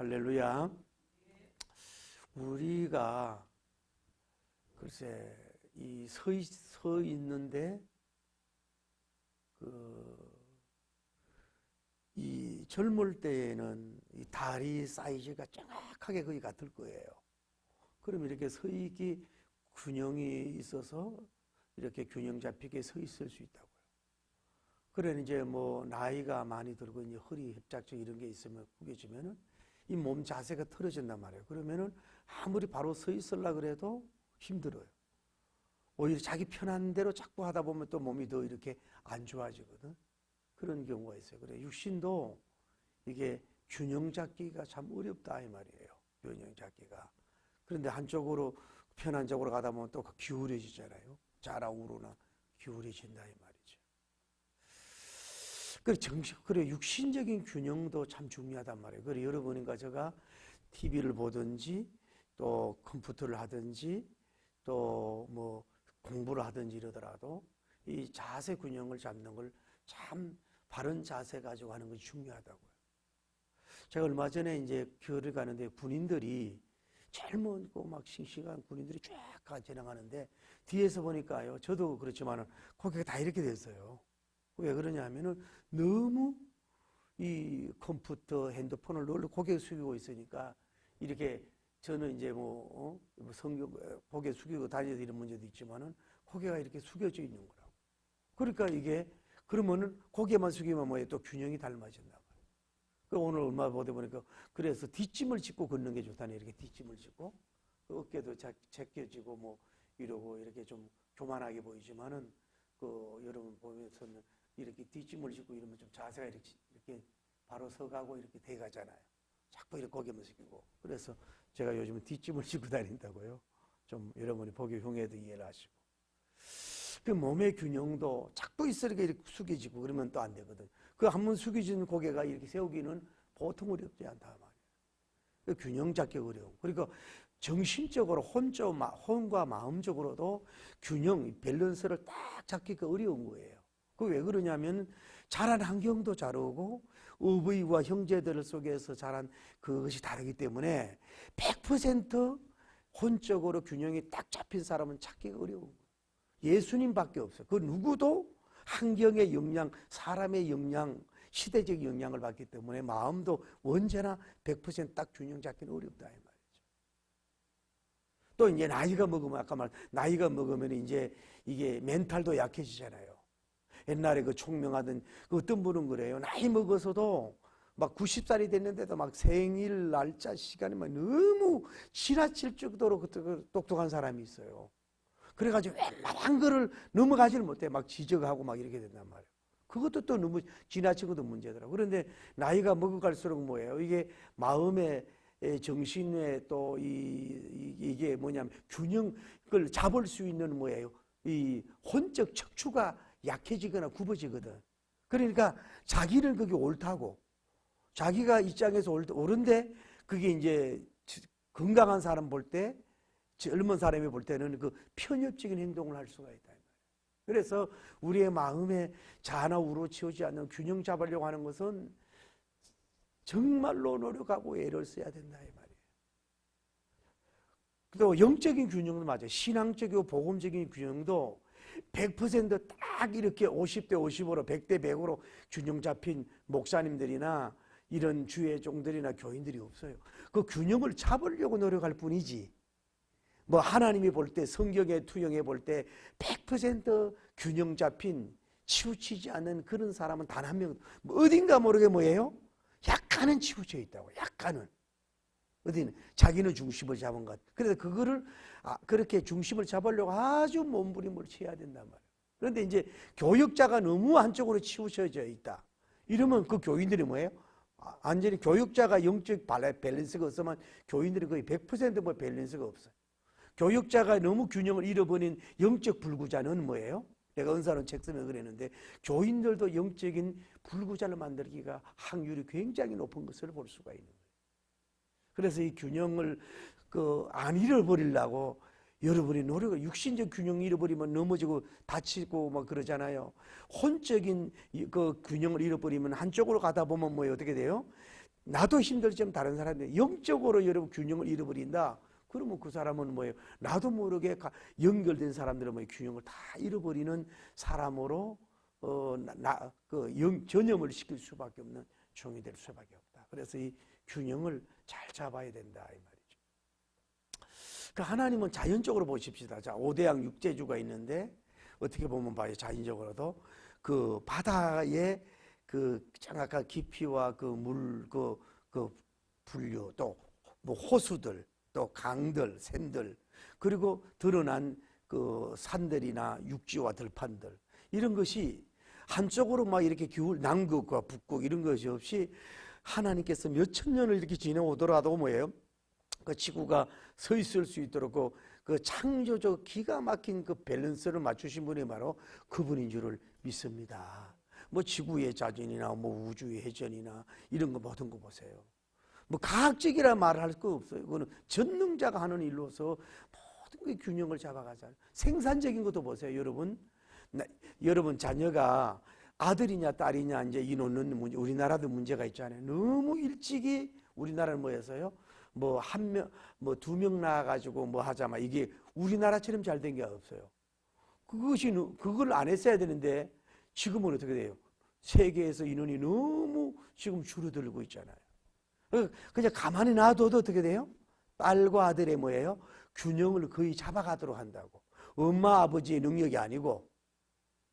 할렐루야. 우리가 글쎄 서 있는데 이 젊을 때에는 이 다리 사이즈가 정확하게 거의 같을 거예요. 그럼 이렇게 서 있기 균형이 있어서 이렇게 균형 잡히게 서 있을 수 있다고요. 그래 이제 뭐 나이가 많이 들고 이제 허리 협착증 이런 게 있으면 구겨지면은 이 몸 자세가 틀어진단 말이에요. 그러면은 아무리 바로 서 있으려 그래도 힘들어요. 오히려 자기 편한 대로 자꾸 하다 보면 또 몸이 더 이렇게 안 좋아지거든. 그런 경우가 있어요. 그래 육신도 이게 균형 잡기가 참 어렵다 이 말이에요. 균형 잡기가. 그런데 한쪽으로 편한 쪽으로 가다 보면 또 기울여지잖아요. 좌우로나 기울여진다 이 말이죠. 그래 육신적인 균형도 참 중요하단 말이에요. 그래 여러분과 제가 TV를 보든지 또 컴퓨터를 하든지 또 뭐 공부를 하든지 이러더라도 이 자세 균형을 잡는 걸 참 바른 자세 가지고 하는 것이 중요하다고요. 제가 얼마 전에 이제 교회를 가는데 군인들이 젊고 막 싱싱한 군인들이 쫙 지나가는데 뒤에서 보니까요. 저도 그렇지만은 고개가 다 이렇게 됐어요. 왜 그러냐 하면은 너무 이 컴퓨터, 핸드폰을 늘 고개 숙이고 있으니까 이렇게 저는 이제 뭐 성경 고개 숙이고 다니는 이런 문제도 있지만은 고개가 이렇게 숙여져 있는 거라고. 그러니까 이게 그러면은 고개만 숙이면 뭐예요? 또 균형이 닮아진다. 그 오늘 얼마 보다 보니까 그래서 뒷짐을 짚고 걷는 게 좋다네. 이렇게 뒷짐을 짚고 그 어깨도 제껴지고 뭐 이러고 이렇게 좀 교만하게 보이지만은 그 여러분 보면서는 이렇게 뒷짐을 짚고 이러면 좀 자세가 이렇게 바로 서가고 이렇게 돼가잖아요. 자꾸 이렇게 고개만 숙이고. 그래서 제가 요즘은 뒷짐을 짚고 다닌다고요. 좀 여러분이 보기 흉해도 이해를 하시고. 그 몸의 균형도 자꾸 이렇게 숙여지고 그러면 또 안 되거든. 그 한번 숙여진 고개가 이렇게 세우기는 보통 어렵지 않다 말이에요. 그 균형 잡기 어려워. 그러니까 정신적으로 혼과 마음적으로도 균형, 밸런스를 딱 잡기가 어려운 거예요. 그 왜 그러냐면 자란 환경도 다르고 어버이와 형제들 속에서 자란 그것이 다르기 때문에 100% 혼적으로 균형이 딱 잡힌 사람은 찾기가 어려운 거예요. 예수님밖에 없어요. 그 누구도 환경의 영향, 사람의 영향, 시대적 영향을 받기 때문에 마음도 언제나 100% 딱 균형 잡기는 어렵다 이 말이죠. 또 이제 나이가 먹으면 아까 나이가 먹으면 이제 이게 멘탈도 약해지잖아요. 옛날에 그 총명하던 그 어떤 분은 그래요. 나이 먹어서도 막 90살이 됐는데도 막 생일 날짜 시간이 막 너무 지나칠 정도로 똑똑한 사람이 있어요. 그래가지고 웬만한 거를 넘어가지를 못해. 막 지적하고 막 이렇게 된단 말이에요. 그것도 또 너무 지나치고도 문제더라고요. 그런데 나이가 먹어갈수록 뭐예요? 이게 마음의 정신에 또 이게 뭐냐면 균형을 잡을 수 있는 뭐예요? 이 혼적 척추가 약해지거나 굽어지거든. 그러니까 자기는 그게 옳다고 자기가 입장에서 옳은데 그게 이제 건강한 사람 볼 때 젊은 사람이 볼 때는 그 편협적인 행동을 할 수가 있다. 그래서 우리의 마음에 자나 우로 치우지 않는 균형 잡으려고 하는 것은 정말로 노력하고 애를 써야 된다 이 말이에요. 또 영적인 균형도 맞아요. 신앙적이고 복음적인 균형도 100%딱 이렇게 50대 50으로 100대 100으로 균형 잡힌 목사님들이나 이런 주의 종들이나 교인들이 없어요. 그 균형을 잡으려고 노력할 뿐이지. 뭐 하나님이 볼 때 성경에 투영해 볼 때 100% 균형 잡힌 치우치지 않는 그런 사람은 단 한 명 뭐 어딘가 모르게 뭐예요? 약간은 치우쳐 있다고. 약간은 어디는 자기는 중심을 잡은 것. 그래서 그거를 그렇게 중심을 잡으려고 아주 몸부림을 쳐야 된단 말이에요. 그런데 이제 교육자가 너무 한쪽으로 치우쳐져 있다. 이러면 그 교인들이 뭐예요? 완전히 교육자가 영적 밸런스가 없으면 교인들이 거의 100% 밸런스가 없어요. 교육자가 너무 균형을 잃어버린 영적 불구자는 뭐예요? 내가 은사론 책 쓰면 그랬는데 교인들도 영적인 불구자를 만들기가 확률이 굉장히 높은 것을 볼 수가 있는 거예요. 그래서 이 균형을 안 잃어버리려고 여러분이 노력을 육신적 균형 잃어버리면 넘어지고 다치고 막 그러잖아요. 혼적인 그 균형을 잃어버리면 한쪽으로 가다 보면 뭐예요? 어떻게 돼요? 나도 힘들지만 다른 사람들 영적으로 여러분 균형을 잃어버린다. 그러면 그 사람은 뭐예요? 나도 모르게 연결된 사람들은 뭐 균형을 다 잃어버리는 사람으로 전염을 시킬 수밖에 없는 종이 될 수밖에 없다. 그래서 이 균형을 잘 잡아야 된다 이 말이죠. 그 하나님은 자연적으로 보십시다. 자, 5대양 육재주가 있는데 어떻게 보면 봐요. 자연적으로도 그 바다의 그 장악한 깊이와 그 물, 그 분류, 또 뭐 호수들, 또 강들, 샘들, 그리고 드러난 그 산들이나 육지와 들판들, 이런 것이 한쪽으로 막 이렇게 남극과 북극 이런 것이 없이 하나님께서 몇천 년을 이렇게 지내오더라도 뭐예요? 그 지구가 서 있을 수 있도록 그 창조적 기가 막힌 그 밸런스를 맞추신 분이 바로 그분인 줄을 믿습니다. 뭐 지구의 자전이나 뭐 우주의 회전이나 이런 거 모든 거 보세요. 뭐 과학적이라 말할 거 없어요. 그거는 전능자가 하는 일로서 모든 게 균형을 잡아가잖아요. 생산적인 것도 보세요, 여러분. 여러분 자녀가 아들이냐 딸이냐 이제 이 놓는 문제, 우리나라도 문제가 있잖아요. 너무 일찍이 우리나라는 뭐였어요? 뭐 한 명, 뭐 두 명 낳아가지고 뭐 하자마 이게 우리나라처럼 잘 된 게 없어요. 그걸 안 했어야 되는데 지금은 어떻게 돼요? 세계에서 인원이 너무 지금 줄어들고 있잖아요. 그냥 가만히 놔둬도 어떻게 돼요? 딸과 아들의 뭐예요? 균형을 거의 잡아가도록 한다고. 엄마 아버지의 능력이 아니고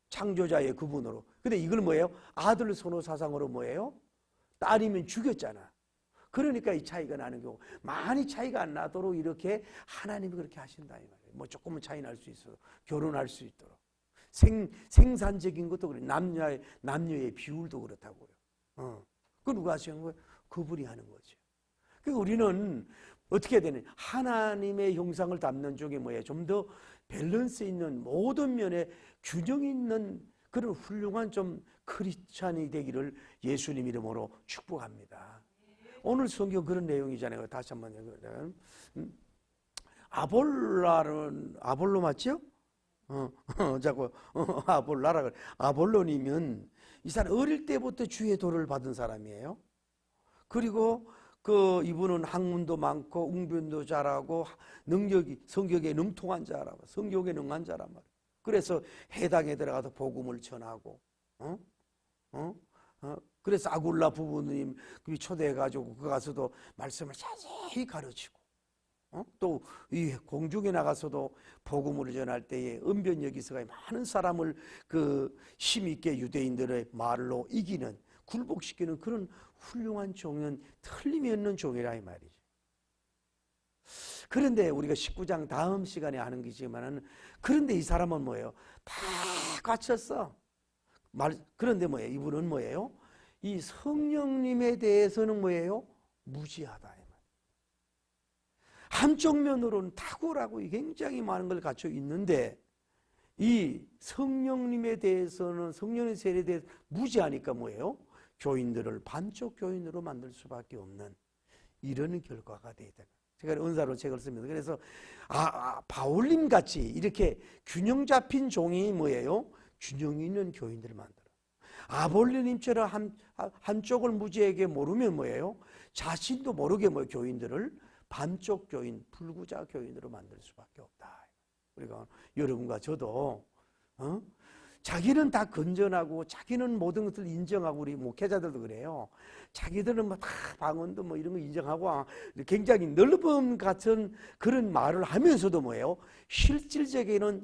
창조자의 그분으로. 근데 이걸 뭐예요? 아들 선호 사상으로 뭐예요? 딸이면 죽였잖아. 그러니까 이 차이가 나는 경우, 많이 차이가 안 나도록 이렇게 하나님이 그렇게 하신다 이 말이에요. 뭐 조금은 차이 날 수 있어. 결혼할 수 있도록. 생산적인 것도 그래. 남녀의 비율도 그렇다고요. 그 누가 하시는 거예요? 그분이 하는 거죠. 그러니까 우리는 어떻게 해야 되냐? 하나님의 형상을 담는 쪽에 뭐예요? 좀 더 밸런스 있는 모든 면에 균형 있는 그런 훌륭한 좀 크리스찬이 되기를 예수님 이름으로 축복합니다. 오늘 성경 그런 내용이잖아요. 다시 한번 읽어요. 아볼로 맞죠? 자꾸 아볼라라 그래. 아볼로니면 이 사람 어릴 때부터 주의 도를 받은 사람이에요. 그리고 그 이분은 학문도 많고 웅변도 잘하고 성격에 능통한 자라고, 성격에 능한 자란 말이에요. 그래서 해당에 들어가서 복음을 전하고, 그래서 아굴라 부부님 초대해가지고 그 가서도 말씀을 자세히 가르치고, 또 이 공중에 나가서도 복음을 전할 때에 은변여기서가 많은 사람을 그 힘있게 유대인들의 말로 이기는, 굴복시키는 그런 훌륭한 종은 틀림이 없는 종이라 이 말이죠. 그런데 우리가 19장 다음 시간에 하는 거지만은, 그런데 이 사람은 뭐예요? 다 갖췄어. 그런데 뭐예요? 이분은 뭐예요? 이 성령님에 대해서는 뭐예요? 무지하다. 한쪽 면으로는 탁월하고 굉장히 많은 걸 갖춰 있는데, 이 성령님에 대해서는, 성령의 세례에 대해서 무지하니까 뭐예요? 교인들을 반쪽 교인으로 만들 수밖에 없는 이런 결과가 되다. 제가 은사로 책을 씁니다. 그래서 바울님 같이 이렇게 균형 잡힌 종이 뭐예요? 균형 있는 교인들을 만들어. 아볼로님처럼 한쪽을 무지하게 모르면 뭐예요? 자신도 모르게 교인들을 반쪽 교인, 불구자 교인으로 만들 수밖에 없다. 우리가 여러분과 저도 자기는 다 건전하고 자기는 모든 것을 인정하고, 우리 목회자들도 그래요. 자기들은 다 방언도 이런 거 인정하고 굉장히 넓음 같은 그런 말을 하면서도 뭐예요? 실질적인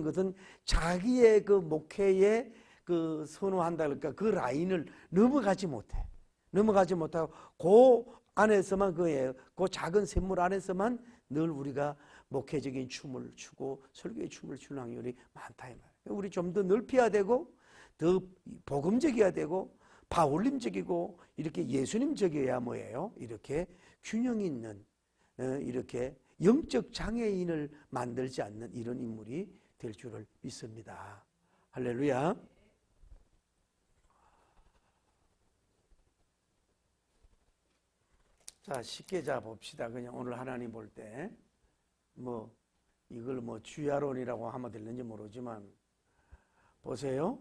것은 자기의 그 목회에 그 선호한다 그러니까 그 라인을 넘어가지 못하고 그 안에서만 그 작은 샘물 안에서만 늘 우리가 목회적인 춤을 추고 설교의 춤을 추는 확률이 많다 이 말이에요. 우리 좀 더 넓혀야 되고 더 복음적이어야 되고 바울님적이고 이렇게 예수님적이어야 뭐예요? 이렇게 균형 있는 이렇게 영적 장애인을 만들지 않는 이런 인물이 될 줄을 믿습니다. 할렐루야. 자, 쉽게 봅시다. 그냥 오늘 하나님 볼 때 이걸 주야론이라고 하면 될는지 모르지만, 보세요.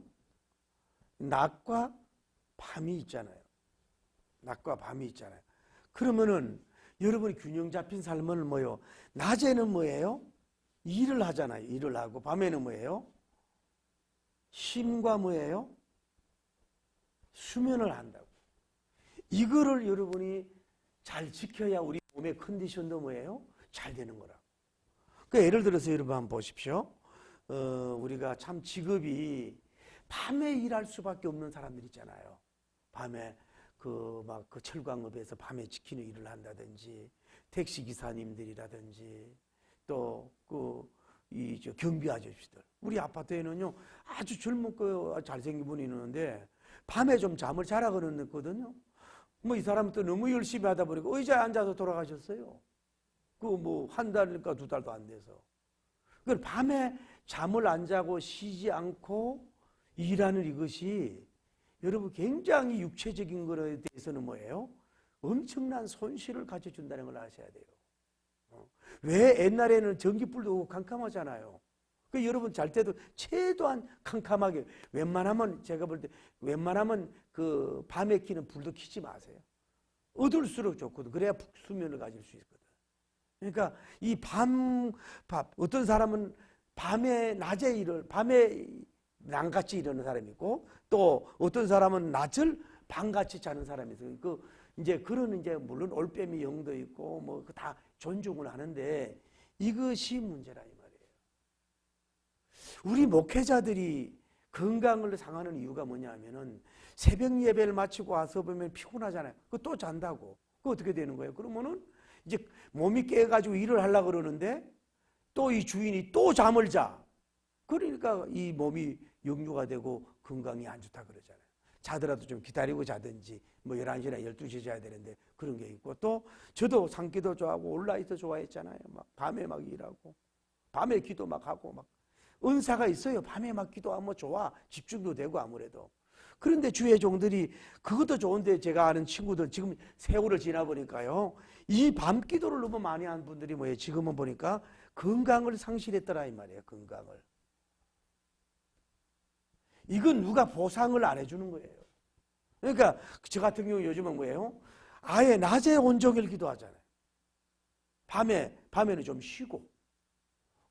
낮과 밤이 있잖아요. 낮과 밤이 있잖아요. 그러면은 여러분이 균형 잡힌 삶은 뭐예요? 낮에는 뭐예요? 일을 하잖아요. 일을 하고 밤에는 뭐예요? 쉼과 뭐예요? 수면을 한다고. 이거를 여러분이 잘 지켜야 우리 몸의 컨디션도 뭐예요? 잘 되는 거라고. 그러니까 예를 들어서 여러분 한번 보십시오. 우리가 참 직업이 밤에 일할 수밖에 없는 사람들 있잖아요. 밤에 그 철광업에서 밤에 지키는 일을 한다든지, 택시 기사님들이라든지, 또 이 경비 아저씨들. 우리 아파트에는요 아주 젊고 잘생긴 분이 있는데 밤에 좀 잠을 자라 그랬거든요. 뭐 이 사람은 또 너무 열심히 하다 보니까 의자에 앉아서 돌아가셨어요. 한 달인가 두 달도 안 돼서. 그 밤에 잠을 안 자고 쉬지 않고 일하는 이것이 여러분 굉장히 육체적인 것에 대해서는 뭐예요? 엄청난 손실을 가져준다는 걸 아셔야 돼요. 왜 옛날에는 전기불도 없고 캄캄하잖아요. 그 여러분 잘 때도 최대한 캄캄하게 웬만하면 제가 볼 때 웬만하면 그 밤에 켜는 불도 켜지 마세요. 어두울수록 좋거든. 그래야 수면을 가질 수 있거든. 그러니까 이 어떤 사람은 밤에 남같이 일하는 사람이 있고 또 어떤 사람은 낮을 밤같이 자는 사람이 있어요. 이제 물론 올빼미 영도 있고 뭐 다 존중을 하는데 이것이 문제라 이 말이에요. 우리 목회자들이 건강을 상하는 이유가 뭐냐면은 새벽 예배를 마치고 와서 보면 피곤하잖아요. 또 잔다고. 어떻게 되는 거예요? 그러면은 이제 몸이 깨가지고 일을 하려고 그러는데 또 이 주인이 또 잠을 자. 그러니까 이 몸이 역류가 되고 건강이 안 좋다 그러잖아요. 자더라도 좀 기다리고 자든지 뭐 11시나 12시에 자야 되는데 그런 게 있고 또 저도 산기도 좋아하고 온라이트 좋아했잖아요. 막 밤에 막 일하고 밤에 기도 막 하고 막 은사가 있어요. 밤에 막 기도하면 좋아. 집중도 되고 아무래도. 그런데 주의 종들이 그것도 좋은데 제가 아는 친구들 지금 세월을 지나 보니까요. 이 밤 기도를 너무 많이 한 분들이 뭐예요? 지금은 보니까 건강을 상실했더라 이 말이에요. 건강을. 이건 누가 보상을 안 해주는 거예요. 그러니까 저 같은 경우 요즘은 뭐예요? 아예 낮에 온종일 기도하잖아요. 밤에는 좀 쉬고.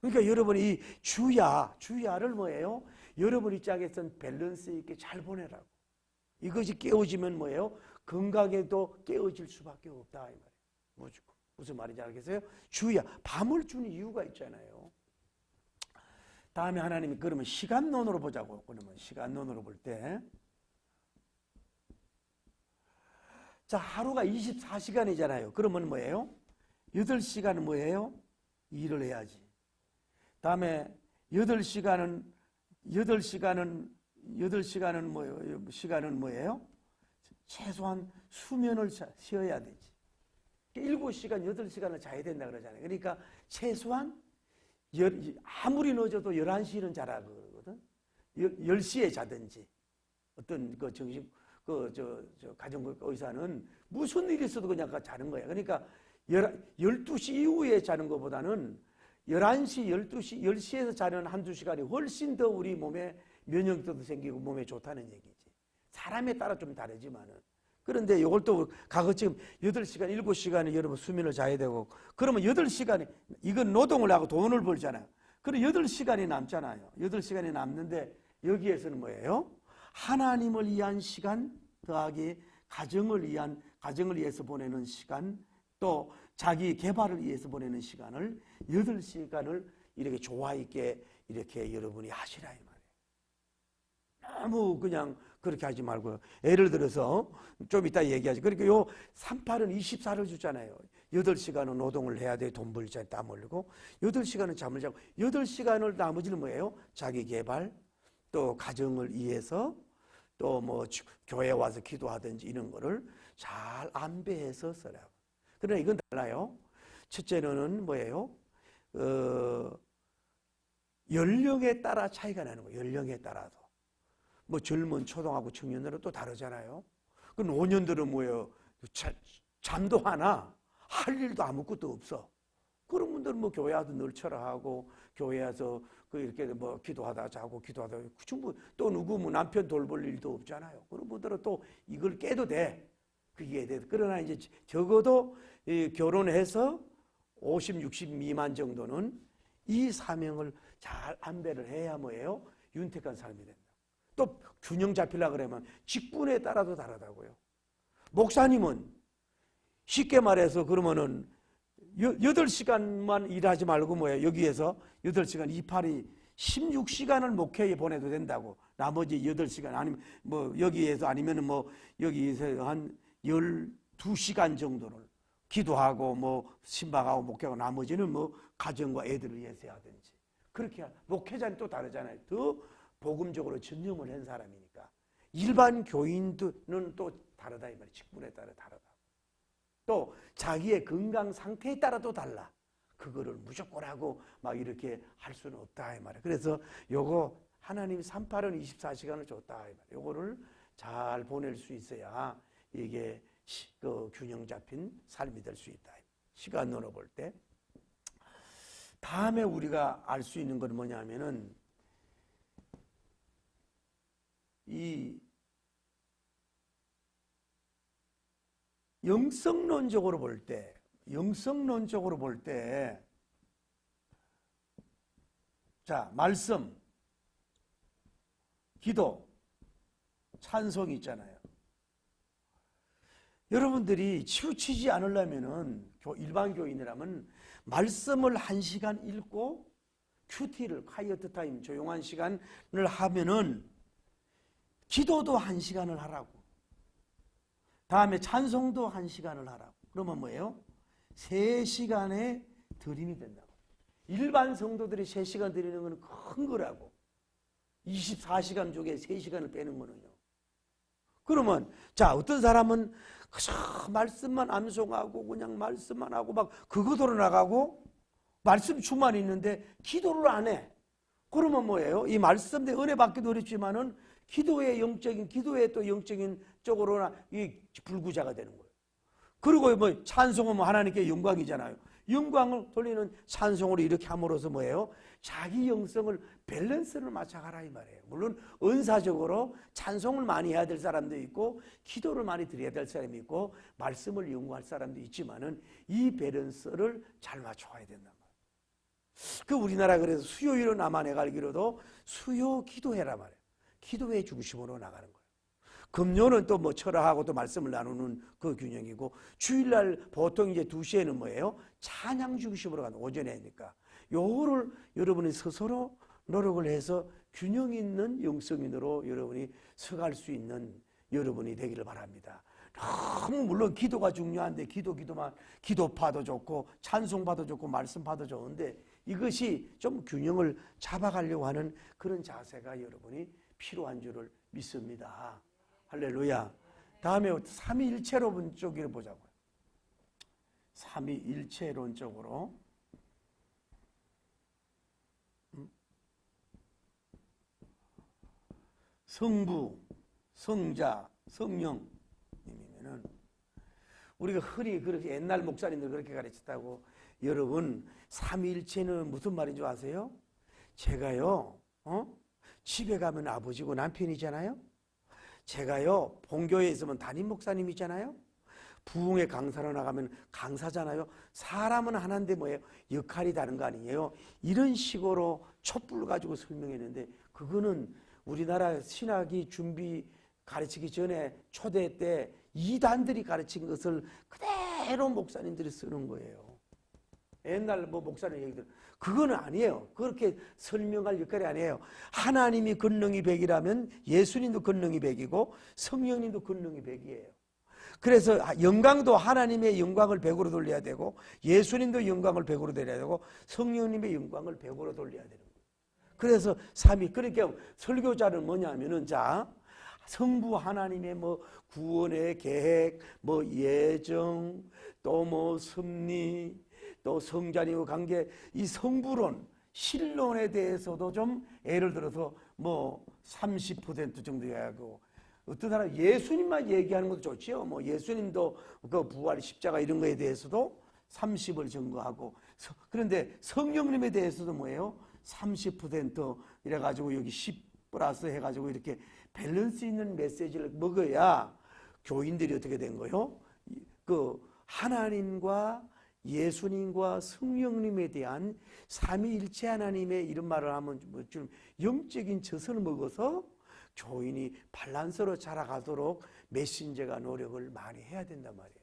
그러니까 여러분이 이 주야를 뭐예요? 여러분 입장에서는 밸런스 있게 잘 보내라고. 이것이 깨어지면 뭐예요? 건강에도 깨어질 수밖에 없다 이 말이에요. 무슨 말인지 알겠어요? 주야, 밤을 주는 이유가 있잖아요. 다음에 하나님이 그러면 시간론으로 보자고. 그러면 시간론으로 볼 때, 자 하루가 24시간이잖아요. 그러면 뭐예요? 8시간은 뭐예요? 일을 해야지. 다음에 8시간은 뭐예요? 시간은 뭐예요? 최소한 수면을 쉬어야 되지. 7시간, 8시간을 자야 된다 그러잖아요. 그러니까 최소한 아무리 늦어도 11시는 자라 그러거든. 10시에 자든지. 어떤 가정부 의사는 무슨 일이 있어도 그냥 자는 거야. 그러니까 12시 이후에 자는 것보다는 11시, 12시, 10시에서 자는 한두 시간이 훨씬 더 우리 몸에 면역력도 생기고 몸에 좋다는 얘기지. 사람에 따라 좀 다르지만은. 그런데 이걸 또 지금 8시간, 7시간을 여러분 수면을 자야 되고 그러면 8시간이 이건 노동을 하고 돈을 벌잖아요. 그럼 8시간이 남잖아요. 8시간이 남는데 여기에서는 뭐예요? 하나님을 위한 시간 더하기 가정을 위해서 보내는 시간 또 자기 개발을 위해서 보내는 시간을 8시간을 이렇게 조화 있게 이렇게 여러분이 하시라 이 말이에요. 너무 그냥 그렇게 하지 말고요. 예를 들어서 좀 이따 얘기하지. 그러니까 요 38은 24를 주잖아요. 8시간은 노동을 해야 돼. 돈 벌자 땀 흘리고 8시간은 잠을 자고 8시간을 나머지는 뭐예요? 자기 개발 또 가정을 위해서 또 뭐 교회 와서 기도하든지 이런 거를 잘 안배해서 써라. 그러나 이건 달라요. 첫째는 뭐예요? 연령에 따라 차이가 나는 거예요. 연령에 따라서. 뭐 젊은 초등하고 청년들은 또 다르잖아요. 그 노년들은 뭐예요? 잠도 하나 할 일도 아무것도 없어. 그런 분들은 뭐 교회 와서 늘 철학하고 교회 와서 이렇게 뭐 기도하다 자고 기도하다 충분히 또 누구 뭐 남편 돌볼 일도 없잖아요. 그런 분들은 또 이걸 깨도 돼. 그게 돼. 그러나 이제 적어도 결혼해서 50, 60 미만 정도는 이 사명을 잘 안배를 해야 뭐예요? 윤택한 삶이 된다. 또 균형 잡히려고 그러면 직분에 따라도 다르다고요. 목사님은 쉽게 말해서 그러면은 8시간만 일하지 말고 뭐예요? 여기에서 8시간 28이 16시간을 목회에 보내도 된다고. 나머지 8시간 아니면 뭐 여기에서 아니면은 뭐 여기에서 한 12시간 정도를 기도하고 뭐 신방하고 목회하고 나머지는 뭐 가정과 애들을 위해서 하든지. 그렇게 목회자는 또 다르잖아요. 더 복음적으로 전념을 한 사람이니까. 일반 교인들은 또 다르다 이 말이에요. 직분에 따라 다르다. 또 자기의 건강 상태에 따라도 달라. 그거를 무조건 하고 막 이렇게 할 수는 없다 이 말이에요. 그래서 요거 하나님이 38은 24시간을 줬다 이 말이에요. 요거를 잘 보낼 수 있어야 이게 그 균형 잡힌 삶이 될 수 있다. 시간으로 볼 때. 다음에 우리가 알 수 있는 건 뭐냐면은 이 영성론적으로 볼 때, 자, 말씀, 기도, 찬송이 있잖아요. 여러분들이 치우치지 않으려면은 일반 교인이라면 말씀을 1시간 읽고 큐티를 콰이어트 타임 조용한 시간을 하면은 기도도 1시간을 하라고. 다음에 찬송도 1시간을 하라고. 그러면 뭐예요? 3시간의 드림이 된다고. 일반 성도들이 3시간 드리는 건 큰 거라고. 24시간 중에 3시간을 빼는 거는요. 그러면 자, 어떤 사람은 그저 말씀만 암송하고 그냥 말씀만 하고 막 그거대로 나가고 말씀 주만 있는데 기도를 안 해. 그러면 뭐예요? 이 말씀 내 은혜 받기도 어렵지만은 기도의 영적인 기도의 또 영적인 쪽으로나 이 불구자가 되는 거예요. 그리고 뭐 찬송은 뭐 하나님께 영광이잖아요. 영광을 돌리는 찬송으로 이렇게 함으로써 뭐예요? 자기 영성을 밸런스를 맞춰가라 이 말이에요. 물론 은사적으로 찬송을 많이 해야 될 사람도 있고 기도를 많이 드려야 될 사람이 있고 말씀을 연구할 사람도 있지만은 이 밸런스를 잘 맞춰가야 된단 말이에요. 그 우리나라 그래서 수요일은 나만 내가 알기로도 수요 기도회란 말이에요. 기도회 중심으로 나가는 거예요. 금요는 또 뭐 철학하고 또 말씀을 나누는 그 균형이고 주일날 보통 이제 2시에는 뭐예요? 찬양 중심으로 가는 오전에 하니까 요거를 여러분이 스스로 노력을 해서 균형 있는 영성인으로 여러분이 서갈 수 있는 여러분이 되기를 바랍니다. 너무 물론 기도가 중요한데 기도파도 좋고 찬송파도 좋고 말씀파도 좋은데 이것이 좀 균형을 잡아가려고 하는 그런 자세가 여러분이 필요한 줄을 믿습니다. 할렐루야. 다음에 삼위일체론 쪽으로 보자고요. 삼위일체론 쪽으로. 성부, 성자, 성령님이면은 우리가 흔히 그렇게 옛날 목사님들 그렇게 가르쳤다고. 여러분 삼위일체는 무슨 말인 줄 아세요? 제가요 집에 가면 아버지고 남편이잖아요. 제가요 본교회에 있으면 담임 목사님이잖아요. 부흥회 강사로 나가면 강사잖아요. 사람은 하나인데 뭐예요? 역할이 다른 거 아니에요? 이런 식으로 촛불 가지고 설명했는데 그거는 우리나라 신학이 준비 가르치기 전에 초대 때 이단들이 가르친 것을 그대로 목사님들이 쓰는 거예요. 옛날 뭐 목사님 얘기들 그거는 아니에요. 그렇게 설명할 역할이 아니에요. 하나님이 권능이 100이라면 예수님도 권능이 100이고 성령님도 권능이 100이에요. 그래서 영광도 하나님의 영광을 100으로 돌려야 되고 예수님도 영광을 100으로 돌려야 되고 성령님의 영광을 100으로 돌려야 되는 거예요. 그래서 삼위. 그러니까 설교자는 뭐냐면은 자 성부 하나님의 뭐 구원의 계획, 뭐 예정, 또 뭐 섭리, 또 성자님의 관계, 이 성부론, 신론에 대해서도 좀 예를 들어서 뭐 30% 정도 이야기하고 어떤 사람 예수님만 얘기하는 것도 좋지요. 뭐 예수님도 그 부활 십자가 이런 거에 대해서도 30을 증거하고 그런데 성령님에 대해서도 뭐예요? 30% 이래가지고 여기 10 플러스 해가지고 이렇게 밸런스 있는 메시지를 먹어야 교인들이 어떻게 된 거요? 그 하나님과 예수님과 성령님에 대한 삼위일체 하나님의 이런 말을 하면 좀 영적인 젖을 먹어서 교인이 반란서로 자라가도록 메신저가 노력을 많이 해야 된단 말이에요.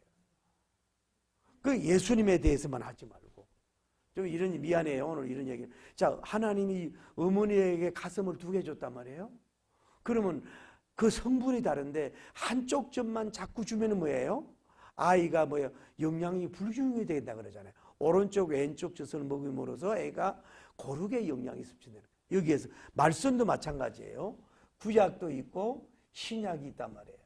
그 예수님에 대해서만 하지 말고. 좀 이런, 미안해요. 오늘 이런 얘기. 자, 하나님이 어머니에게 가슴을 2개 줬단 말이에요. 그러면 그 성분이 다른데 한쪽 젖만 자꾸 주면 뭐예요? 아이가 뭐예요? 영양이 불균형이 된다 그러잖아요. 오른쪽 왼쪽 젖을 먹음으로써 애가 고르게 영양이 섭취되는 거예요. 여기에서 말씀도 마찬가지예요. 구약도 있고 신약이 있단 말이에요.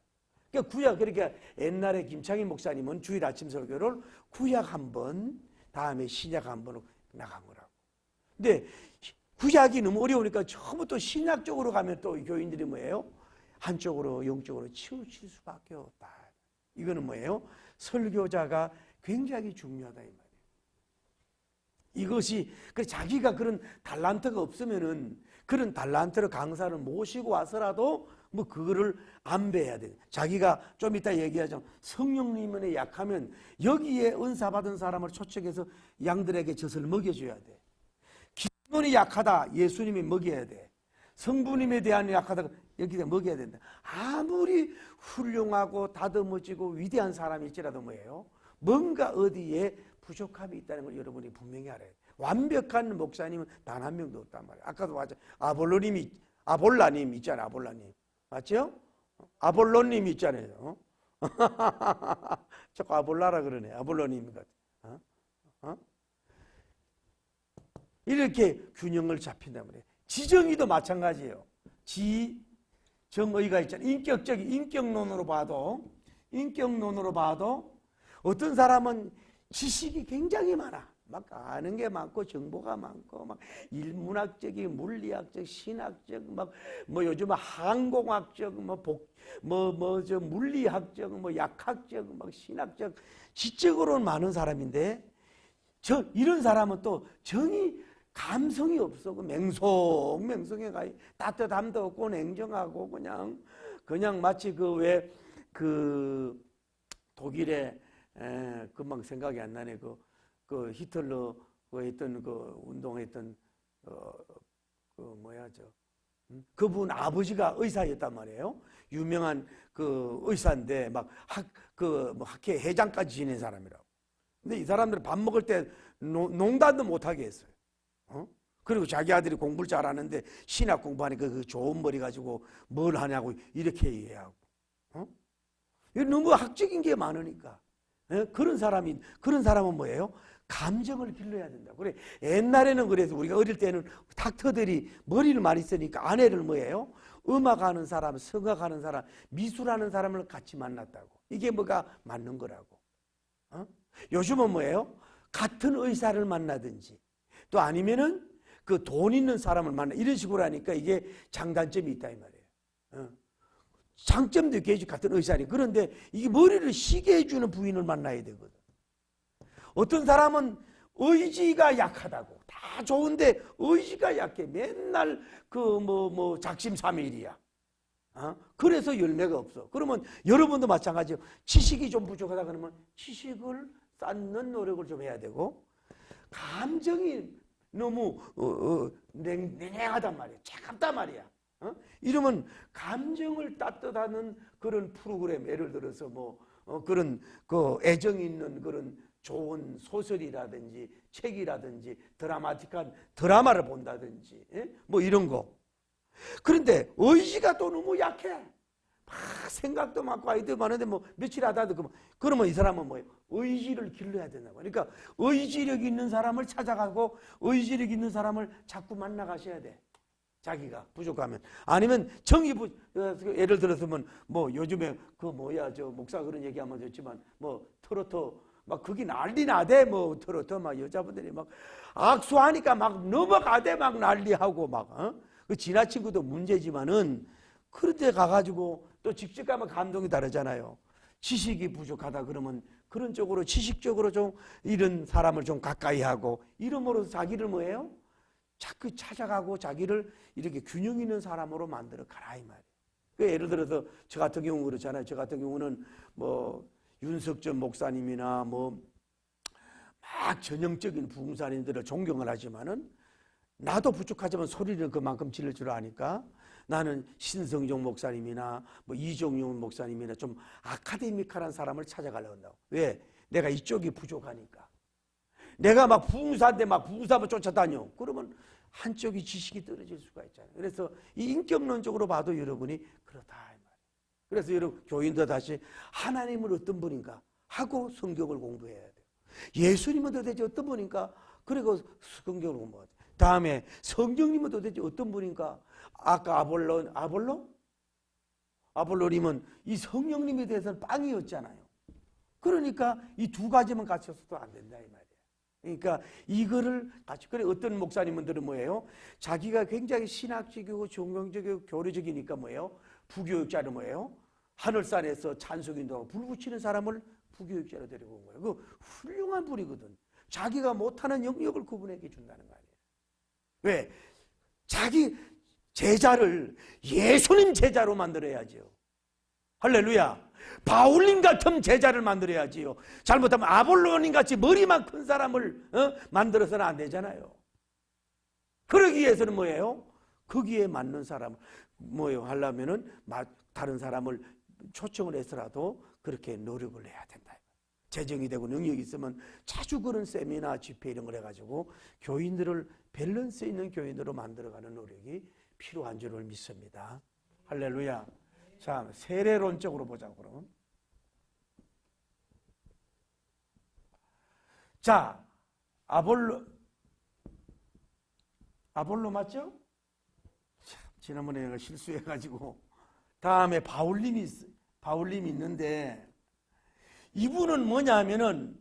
그러니까 구약, 그러니까 옛날에 김창희 목사님은 주일 아침 설교를 구약 한 번, 다음에 신약 한 번 나간 거라고. 근데 구약이 너무 어려우니까 처음부터 신약 쪽으로 가면 또 교인들이 뭐예요? 한쪽으로 영적으로 치우칠 수밖에 없다. 이거는 뭐예요? 설교자가 굉장히 중요하다 이 말이에요. 이것이 자기가 그런 달란트가 없으면은 그런 달란트를 강사를 모시고 와서라도 뭐 그거를 안배해야 돼. 자기가 좀 이따 얘기하죠. 성령님에 약하면 여기에 은사 받은 사람을 초청해서 양들에게 젖을 먹여줘야 돼. 기본이 약하다. 예수님이 먹여야 돼. 성부님에 대한 약하다. 여기다 먹여야 된다. 아무리 훌륭하고 다듬어지고 위대한 사람일지라도 뭐예요? 뭔가 어디에 부족함이 있다는 걸 여러분이 분명히 알아야 돼요. 완벽한 목사님은 단 한 명도 없단 말이에요. 아까도 맞죠? 아볼라님 있잖아요. 아볼라님. 맞죠? 아볼로님 있잖아요. 자꾸 아볼라라 그러네. 아볼로님 같아. 이렇게 균형을 잡힌단 말이에요. 지정의도 마찬가지예요. 지정의가 있잖아요. 인격론으로 봐도 어떤 사람은 지식이 굉장히 많아. 막 아는 게 많고 정보가 많고 막 일문학적인 물리학적 신학적 뭐 요즘 항공학적 저 물리학적 약학적 신학적 지적으로는 많은 사람인데 이런 사람은 또 정이 감성이 없어. 맹성에 가 따뜻함도 없고 냉정하고 그냥 마치 그 독일에 금방 생각이 안 나네. 그 히틀러 했던 그 운동했던 그분 아버지가 의사였단 말이에요. 유명한 그 의사인데 학회 회장까지 지낸 사람이라고. 근데 이 사람들은 밥 먹을 때 농담도 못하게 했어요. 그리고 자기 아들이 공부를 잘하는데 신학 공부하니까 그 좋은 머리 가지고 뭘 하냐고 이렇게 이해하고. 너무 학적인 게 많으니까. 그런 사람은 뭐예요? 감정을 길러야 된다. 그래, 옛날에는 그래서 우리가 어릴 때는 닥터들이 머리를 많이 쓰니까 아내를 뭐예요? 음악하는 사람, 성악하는 사람, 미술하는 사람을 같이 만났다고. 이게 뭐가 맞는 거라고. 요즘은 뭐예요? 같은 의사를 만나든지 또 아니면은 그 돈 있는 사람을 만나 이런 식으로 하니까 이게 장단점이 있다 이 말이에요. 장점도 있게 해주 같은 의사니. 그런데 이게 머리를 쉬게 해주는 부인을 만나야 되거든. 어떤 사람은 의지가 약하다고. 다 좋은데 의지가 약해. 맨날 작심삼일이야. 그래서 열매가 없어. 그러면 여러분도 마찬가지예요. 지식이 좀 부족하다 그러면 지식을 쌓는 노력을 좀 해야 되고, 감정이 너무 냉랭하단 말이야. 차갑단 말이야. 이러면 감정을 따뜻하는 그런 프로그램, 예를 들어서 그런 애정 있는 그런 좋은 소설이라든지 책이라든지 드라마틱한 드라마를 본다든지 이런 거. 그런데 의지가 또 너무 약해. 막 생각도 많고 아이디어 많은데 며칠 하다도 그러면 이 사람은 뭐예요? 의지를 길러야 된다. 그러니까 의지력 있는 사람을 찾아가고 의지력 있는 사람을 자꾸 만나가셔야 돼. 자기가 부족하면. 아니면 예를 들어서면 요즘에 저 목사 그런 얘기하면 좋지만 트로트 그게 난리 나대. 트로트 여자분들이 악수하니까 넘어가대 난리하고 그 지나친 것도 문제지만은 그런데 가가지고 또 직접 가면 감동이 다르잖아요. 지식이 부족하다 그러면 그런 쪽으로 지식적으로 좀 이런 사람을 좀 가까이 하고 이름으로 자기를 뭐예요? 자꾸 찾아가고 자기를 이렇게 균형 있는 사람으로 만들어 가라 이 말이에요. 그 예를 들어서 저 같은 경우 그렇잖아요. 저 같은 경우는 뭐 윤석전 목사님이나 뭐 막 전형적인 부흥사님들을 존경을 하지만은 나도 부족하지만 소리를 그만큼 지를 줄 아니까 나는 신성종 목사님이나 뭐 이종용 목사님이나 좀 아카데미컬한 사람을 찾아가려고 한다고. 왜? 내가 이쪽이 부족하니까. 내가 막 부흥사인데 막 부흥사만 쫓아다녀. 그러면 한쪽이 지식이 떨어질 수가 있잖아요. 그래서 이 인격론적으로 봐도 여러분이 그렇다 이 말이에요. 그래서 여러분 교인도 다시 하나님은 어떤 분인가 하고 성경을 공부해야 돼요. 예수님은 도대체 어떤 분인가? 그리고 성경을 공부해야 돼요. 다음에 성령님은 도대체 어떤 분인가? 아까 아볼로님은 이 성령님에 대해서는 빵이었잖아요. 그러니까 이 두 가지만 갖춰서도 안 된다 이 말이에요. 그러니까 이거를 같이 그래 어떤 목사님들은 뭐예요? 자기가 굉장히 신학적이고 종교적이고 교리적이니까 뭐예요? 부교육자는 뭐예요? 하늘산에서 찬송인도하고 불 붙이는 사람을 부교육자로 데리고 온 거예요. 그 훌륭한 분이거든. 자기가 못하는 영역을 그분에게 준다는 거 아니에요. 왜? 자기 제자를 예수님 제자로 만들어야지요. 할렐루야. 바울님 같은 제자를 만들어야지요. 잘못하면 아볼로님 같이 머리만 큰 사람을 만들어서는 안 되잖아요. 그러기 위해서는 뭐예요? 거기에 맞는 사람을 뭐예요? 하려면은 다른 사람을 초청을 해서라도 그렇게 노력을 해야 된다. 재정이 되고 능력이 있으면 자주 그런 세미나 집회 이런 걸 해가지고 교인들을 밸런스 있는 교인으로 만들어가는 노력이 필요한 줄을 믿습니다. 할렐루야. 자, 세례론적으로 보자고 그러면. 자, 아볼로 맞죠? 참, 지난번에 내가 실수해가지고 다음에 바울님이 있는데 이분은 뭐냐 하면은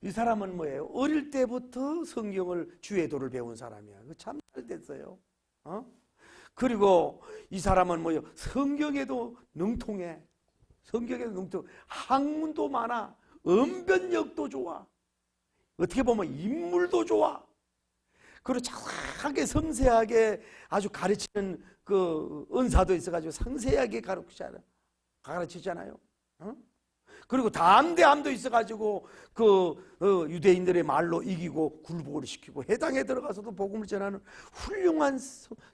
이 사람은 뭐예요? 어릴 때부터 성경을 주의 도를 배운 사람이야. 참 잘 됐어요. 그리고 이 사람은 뭐예요? 성경에도 능통해. 학문도 많아. 언변력도 좋아. 어떻게 보면 인물도 좋아. 그리고 정확하게 섬세하게 아주 가르치는 그 은사도 있어가지고 상세하게 가르치잖아요. 그리고 담대함도 있어가지고 유대인들의 말로 이기고 굴복을 시키고 해당에 들어가서도 복음을 전하는 훌륭한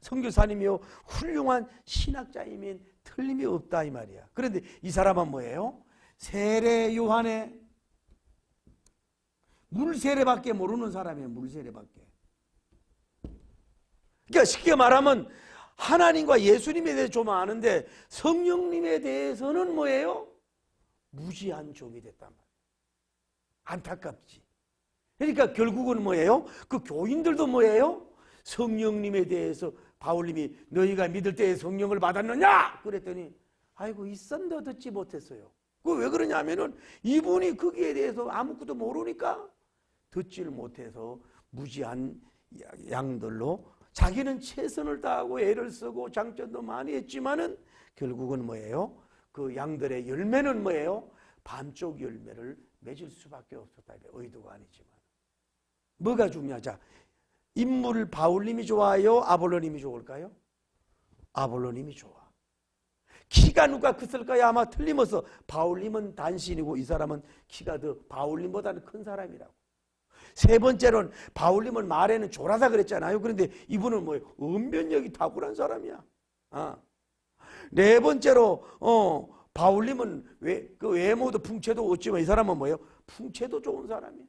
선교사님이요 훌륭한 신학자이면 틀림이 없다 이 말이야. 그런데 이 사람은 뭐예요? 세례 요한의 물세례밖에 모르는 사람이에요. 물세례밖에. 그러니까 쉽게 말하면 하나님과 예수님에 대해 좀 아는데 성령님에 대해서는 뭐예요? 무지한 종이 됐단 말이에요. 안타깝지. 그러니까 결국은 뭐예요? 그 교인들도 뭐예요? 성령님에 대해서 바울님이 너희가 믿을 때에 성령을 받았느냐? 그랬더니 아이고 있었는데 듣지 못했어요. 그 왜 그러냐면은 이분이 거기에 대해서 아무것도 모르니까 듣지를 못해서 무지한 양들로 자기는 최선을 다하고 애를 쓰고 장전도 많이 했지만은 결국은 뭐예요? 그 양들의 열매는 뭐예요? 반쪽 열매를 맺을 수밖에 없었다. 의도가 아니지만. 뭐가 중요하자? 인물 바울님이 좋아요? 아볼로님이 좋을까요? 아볼로님이 좋아. 키가 누가 컸을까요? 아마 틀림없어 바울님은 단신이고 이 사람은 키가 더 바울님보다는 큰 사람이라고. 세 번째로는 바울님은 말에는 졸아다 그랬잖아요. 그런데 이분은 뭐예요? 언변력이 탁월한 사람이야. 네 번째로 바울님은 그 외모도 풍채도 없지만 이 사람은 뭐예요? 풍채도 좋은 사람이야.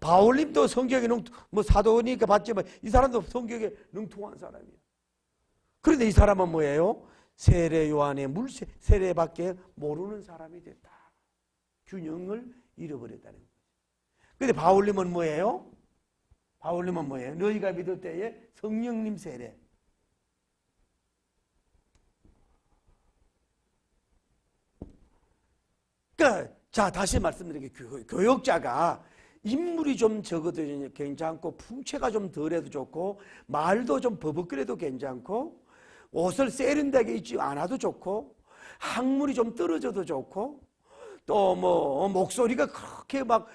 바울님도 성격에 사도니까 봤지만 이 사람도 성격에 능통한 사람이야. 그런데 이 사람은 뭐예요? 세례 요한의 세례밖에 모르는 사람이 됐다. 균형을 잃어버렸다는 거죠. 그런데 바울님은 뭐예요? 너희가 믿을 때에 성령님 세례. 그러니까 자 다시 말씀드리게 교역자가 인물이 좀 적어도 괜찮고 풍채가 좀 덜해도 좋고 말도 좀 버벅거려도 괜찮고 옷을 세련되게 입지 않아도 좋고 학문이 좀 떨어져도 좋고 또 목소리가 그렇게 막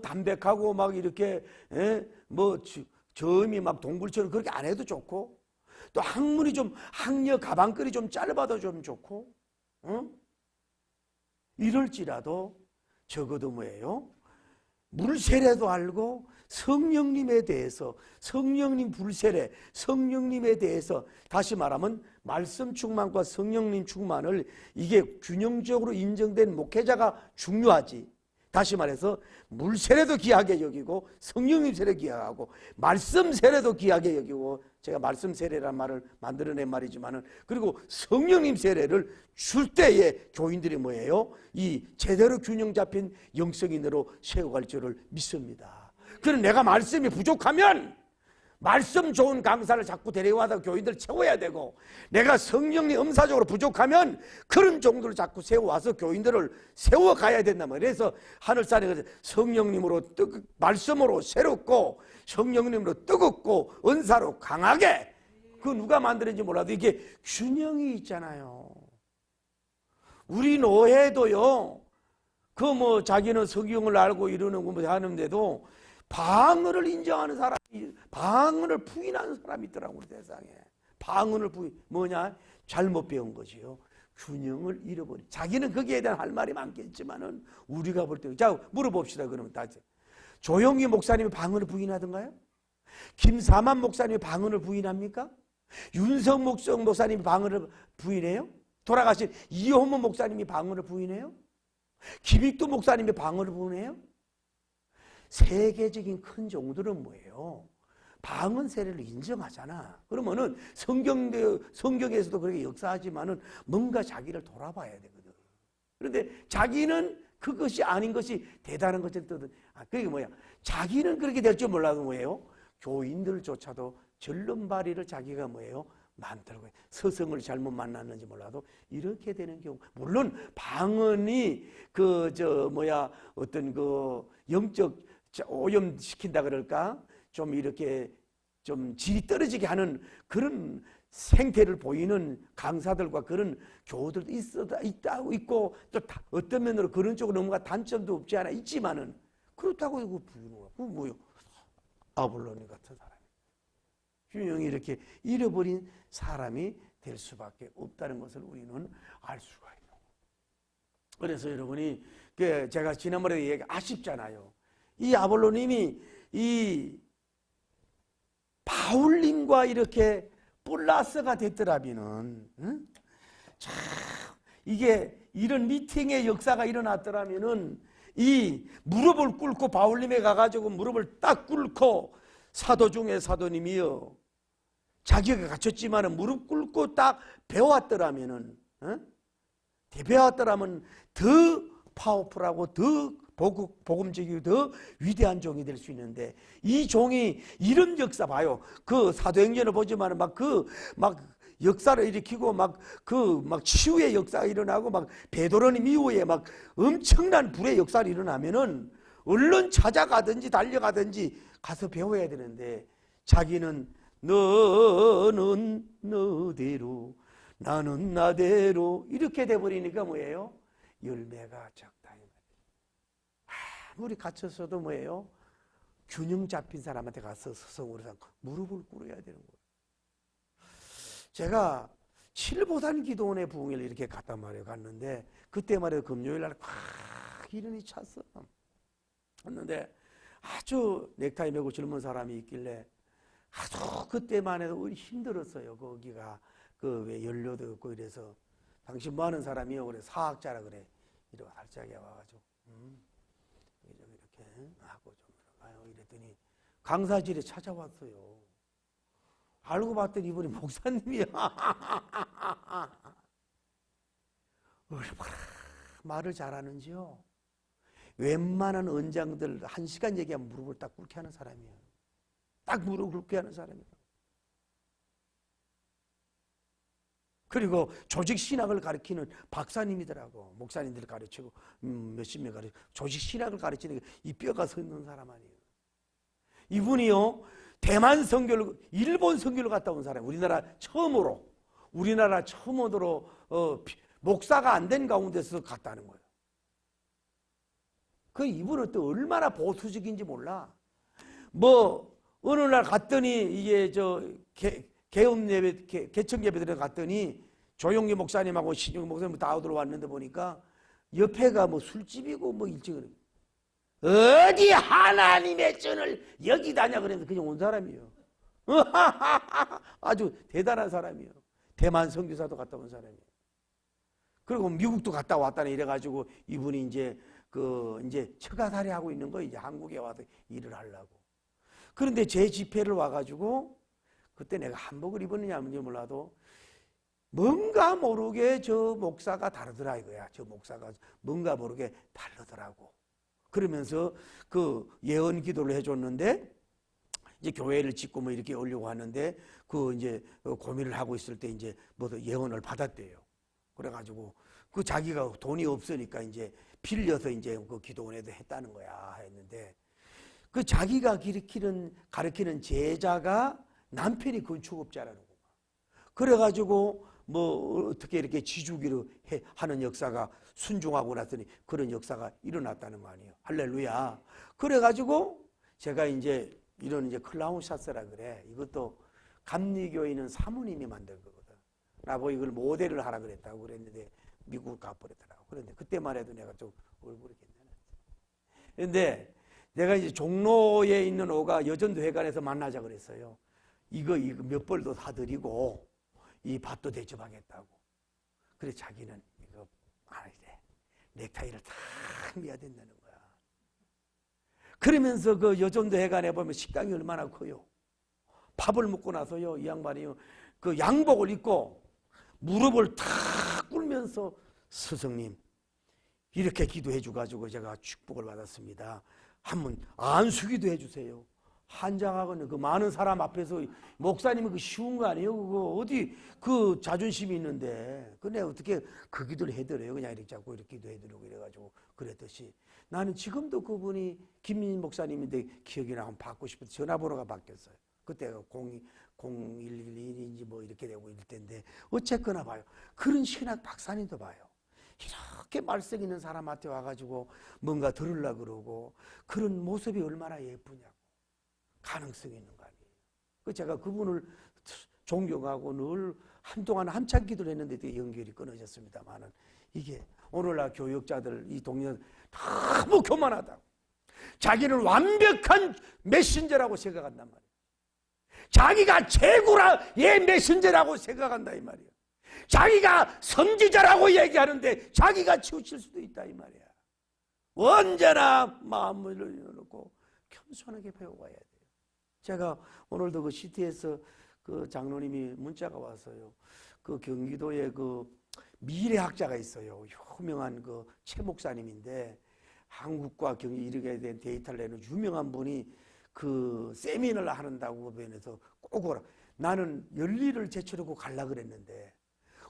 담백하고 막 이렇게 점이 막 동굴처럼 그렇게 안 해도 좋고, 또 항문이 좀 항려 가방끈이 좀 짧아도 좀 좋고, 이럴지라도 적어도 뭐예요? 물세례도 알고 성령님에 대해서, 성령님 불세례, 성령님에 대해서, 다시 말하면 말씀 충만과 성령님 충만을 이게 균형적으로 인정된 목회자가 중요하지. 다시 말해서 물세례도 귀하게 여기고 성령님 세례 귀하고 말씀 세례도 귀하게 여기고, 제가 말씀 세례란 말을 만들어낸 말이지만은, 그리고 성령님 세례를 줄 때에 교인들이 뭐예요? 이 제대로 균형 잡힌 영성인으로 세워갈 줄을 믿습니다. 그럼 내가 말씀이 부족하면 말씀 좋은 강사를 자꾸 데려와서 교인들 채워야 되고, 내가 성령님 음사적으로 부족하면 그런 종들을 자꾸 세워와서 교인들을 세워가야 된단 말이에요. 그래서 하늘산에 성령님으로 말씀으로 새롭고 성령님으로 뜨겁고 은사로 강하게, 그 누가 만드는지 몰라도 이게 균형이 있잖아요. 우리 노예도요, 그 뭐 자기는 성경을 알고 이러는 거 하는데도 방언을 인정하는 사람이, 방언을 부인하는 사람이 있더라고, 우리 세상에. 방언을 뭐냐? 잘못 배운 거지요. 균형을 잃어버린. 자기는 거기에 대한 할 말이 많겠지만은 우리가 볼 때, 자, 물어봅시다. 그러면 다시. 조영기 목사님이 방언을 부인하던가요? 김사만 목사님이 방언을 부인합니까? 윤성 목사님이 방언을 부인해요? 돌아가신 이호모 목사님이 방언을 부인해요? 김익두 목사님이 방언을 부인해요? 세계적인 큰 종들은 뭐예요? 방언 세례를 인정하잖아. 그러면은 성경에서도 그렇게 역사하지만은 뭔가 자기를 돌아봐야 되거든. 그런데 자기는 그것이 아닌 것이 대단한 것을 떠든. 그게 뭐야? 자기는 그렇게 될 줄 몰라도 뭐예요? 교인들조차도 절름발이를 자기가 뭐예요? 만들고, 서성을 잘못 만났는지 몰라도 이렇게 되는 경우. 물론 방언이 어떤 그 영적 오염시킨다 그럴까? 좀 이렇게 좀 질이 떨어지게 하는 그런 생태를 보이는 강사들과 그런 교우들도 있고, 또 어떤 면으로 그런 쪽으로 넘어가 단점도 없지 않아 있지만은, 그렇다고 이거 부인하고, 그거 뭐요? 아볼로니 같은 사람이 균형이 이렇게 잃어버린 사람이 될 수밖에 없다는 것을 우리는 알 수가 있는 거예요. 그래서 여러분이 제가 지난번에 얘기 아쉽잖아요. 이 아볼로님이 이 바울님과 이렇게 플러스가 됐더라면은, 참 이게 이런 미팅의 역사가 일어났더라면은, 이 무릎을 꿇고 바울님에 가가지고 무릎을 딱 꿇고, 사도 중에 사도님이요, 자기가 갇혔지만은 무릎 꿇고 딱 배웠더라면은, 배웠더라면 더 파워풀하고 더 복음적이고 더 위대한 종이 될 수 있는데, 이 종이 이런 역사 봐요. 그 사도행전을 보지만 막 역사를 일으키고 막 치유의 역사가 일어나고 막 베드로님 이후에 막 엄청난 불의 역사가 일어나면은 얼른 찾아가든지 달려가든지 가서 배워야 되는데, 자기는 너는 너대로 나는 나대로 이렇게 돼버리니까 뭐예요? 열매가 적다. 아무리 갇혔어도 뭐예요? 균형 잡힌 사람한테 가서 서성으로 무릎을 꿇어야 되는 거예요. 제가 7보단 기도원의 부흥회를 이렇게 갔단 말이에요. 갔는데 그때 말이에요. 금요일 날 이른이 찼어. 갔는데 아주 넥타이 메고 젊은 사람이 있길래 아주 그때만 해도 힘들었어요. 거기가 왜 연료도 없고 이래서, 당신 뭐 하는 사람이요? 그래, 사학자라 그래. 이러고 살짝에 와가지고 이렇게 하고 좀 가요. 이랬더니 강사실에 찾아왔어요. 알고 봤더니 이분이 목사님이야. 얼마나 말을 잘하는지요. 웬만한 은장들 1시간 얘기하면 무릎을 딱 꿇게 하는 사람이에요. 딱 무릎을 꿇게 하는 사람이에요. 그리고 조직신학을 가르치는 박사님이더라고. 목사님들 가르치고 몇십 명 가르치고 조직신학을 가르치는 이 뼈가 서 있는 사람 아니에요. 이분이요, 대만 선교를, 일본 선교를 갔다 온 사람. 우리나라 처음으로 목사가 안 된 가운데서 갔다는 거예요. 그 이분은 또 얼마나 보수적인지 몰라. 어느 날 갔더니 이게 개업 예배, 개척 예배들에 갔더니 조용기 목사님하고 신용 목사님 다 들어왔는데 보니까 옆에가 뭐 술집이고 뭐 일찍을 어디 하나님의 전을 여기다냐 그랬는데 그냥 온 사람이에요. 아주 대단한 사람이에요. 대만 선교사도 갔다 온 사람이에요. 그리고 미국도 갔다 왔다네 이래가지고 이분이 이제 이제 처가살이 하고 있는 거 이제 한국에 와서 일을 하려고. 그런데 제 집회를 와가지고 그때 내가 한복을 입었느냐 아닌지 몰라도 뭔가 모르게 저 목사가 다르더라 이거야. 저 목사가 뭔가 모르게 다르더라고. 그러면서 그 예언 기도를 해줬는데 이제 교회를 짓고 뭐 이렇게 오려고 하는데 그 이제 고민을 하고 있을 때 이제 뭐 예언을 받았대요. 그래가지고 그 자기가 돈이 없으니까 이제 빌려서 이제 그 기도원에도 했다는 거야 했는데 그 자기가 가르치는 제자가 남편이 건축업자라는 거야. 그래가지고 뭐 어떻게 이렇게 지주기로 하는 역사가 순종하고 났더니 그런 역사가 일어났다는 거 아니에요. 할렐루야. 그래가지고 제가 이제 이런 이제 클라운 샷스라 그래. 이것도 감리교에 있는 사모님이 만든 거거든. 나보고 이걸 모델을 하라 그랬다고 그랬는데 미국 가버렸더라고. 그런데 그때만 해도 내가 좀 얼굴이 괜찮았지. 그런데 내가 이제 종로에 있는 오가 여전도 회관에서 만나자 그랬어요. 이거 몇 벌도 사드리고 이 밭도 대접하겠다고. 그래 자기는 이거 아니래. 넥타이를 다 매야 된다는 거야. 그러면서 그 여전도 회관에 보면 식당이 얼마나 커요. 밥을 먹고 나서요 이 양반이요 그 양복을 입고 무릎을 탁 꿇면서 스승님 이렇게 기도해 주가지고 제가 축복을 받았습니다. 한번 안수기도 해주세요. 한장하고는 그 많은 사람 앞에서 목사님이 그 쉬운 거 아니에요? 그거 어디 그 자존심이 있는데 그네 어떻게 그 기도를 해드려요? 그냥 이렇게 자꾸 이렇게 기도해드리고 이래가지고 그랬듯이 나는 지금도 그분이 김민 목사님인데 기억이 나면 받고 싶어서 전화번호가 바뀌었어요. 그때가 0112인지 뭐 이렇게 되고 있을 텐데 어쨌거나 봐요. 그런 신학 박사님도 봐요. 이렇게 말썽 있는 사람한테 와가지고 뭔가 들으려고 그러고 그런 모습이 얼마나 예쁘냐고. 가능성이 있는 거 아니에요. 제가 그분을 존경하고 늘 한동안 한참 기도를 했는데 연결이 끊어졌습니다만은 이게 오늘날 교역자들 이 동료 너무 교만하다고. 자기는 완벽한 메신저라고 생각한단 말이에요. 자기가 최고의 메신저라고 생각한다 이 말이에요. 자기가 선지자라고 얘기하는데 자기가 치우칠 수도 있다 이 말이야. 언제나 마음을 열어놓고 겸손하게 배워가야 돼요. 제가 오늘도 그 시티에서 그 장로님이 문자가 왔어요. 그 경기도에 그 미래학자가 있어요. 유명한 그 최 목사님인데 한국과 경기 이렇게 된 데이터를 내는 유명한 분이 그 세미나를 한다고 변해서 꼭 오라. 나는 열리를 제치려고 갈라 그랬는데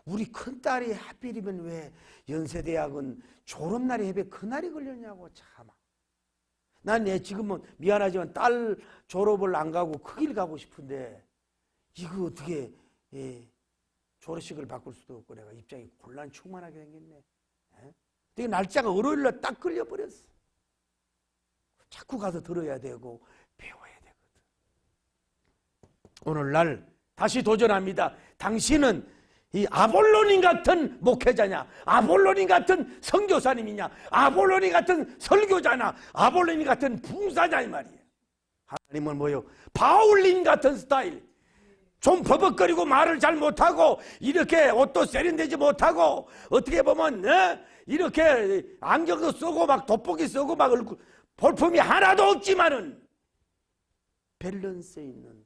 우리 큰딸이 하필이면 왜 연세대학은 졸업날이 왜 그날이 걸렸냐고 참아. 난 지금은 미안하지만 딸 졸업을 안 가고 그 길 가고 싶은데 이거 어떻게 졸업식을 바꿀 수도 없고 내가 입장이 곤란 충만하게 생겼네. 되게 날짜가 월요일날 딱 걸려버렸어. 자꾸 가서 들어야 되고 배워야 되거든. 오늘날 다시 도전합니다. 당신은 이 아볼로님 같은 목회자냐, 아볼로님 같은 선교사님이냐, 아볼로님 같은 설교자나, 아볼로님 같은 붕사자 이 말이에요. 하나님은 뭐요? 바울님 같은 스타일. 좀 버벅거리고 말을 잘 못하고 이렇게 옷도 세련되지 못하고 어떻게 보면 이렇게 안경도 쓰고 막 돋보기 쓰고 막 얼굴 볼품이 하나도 없지만은 밸런스 있는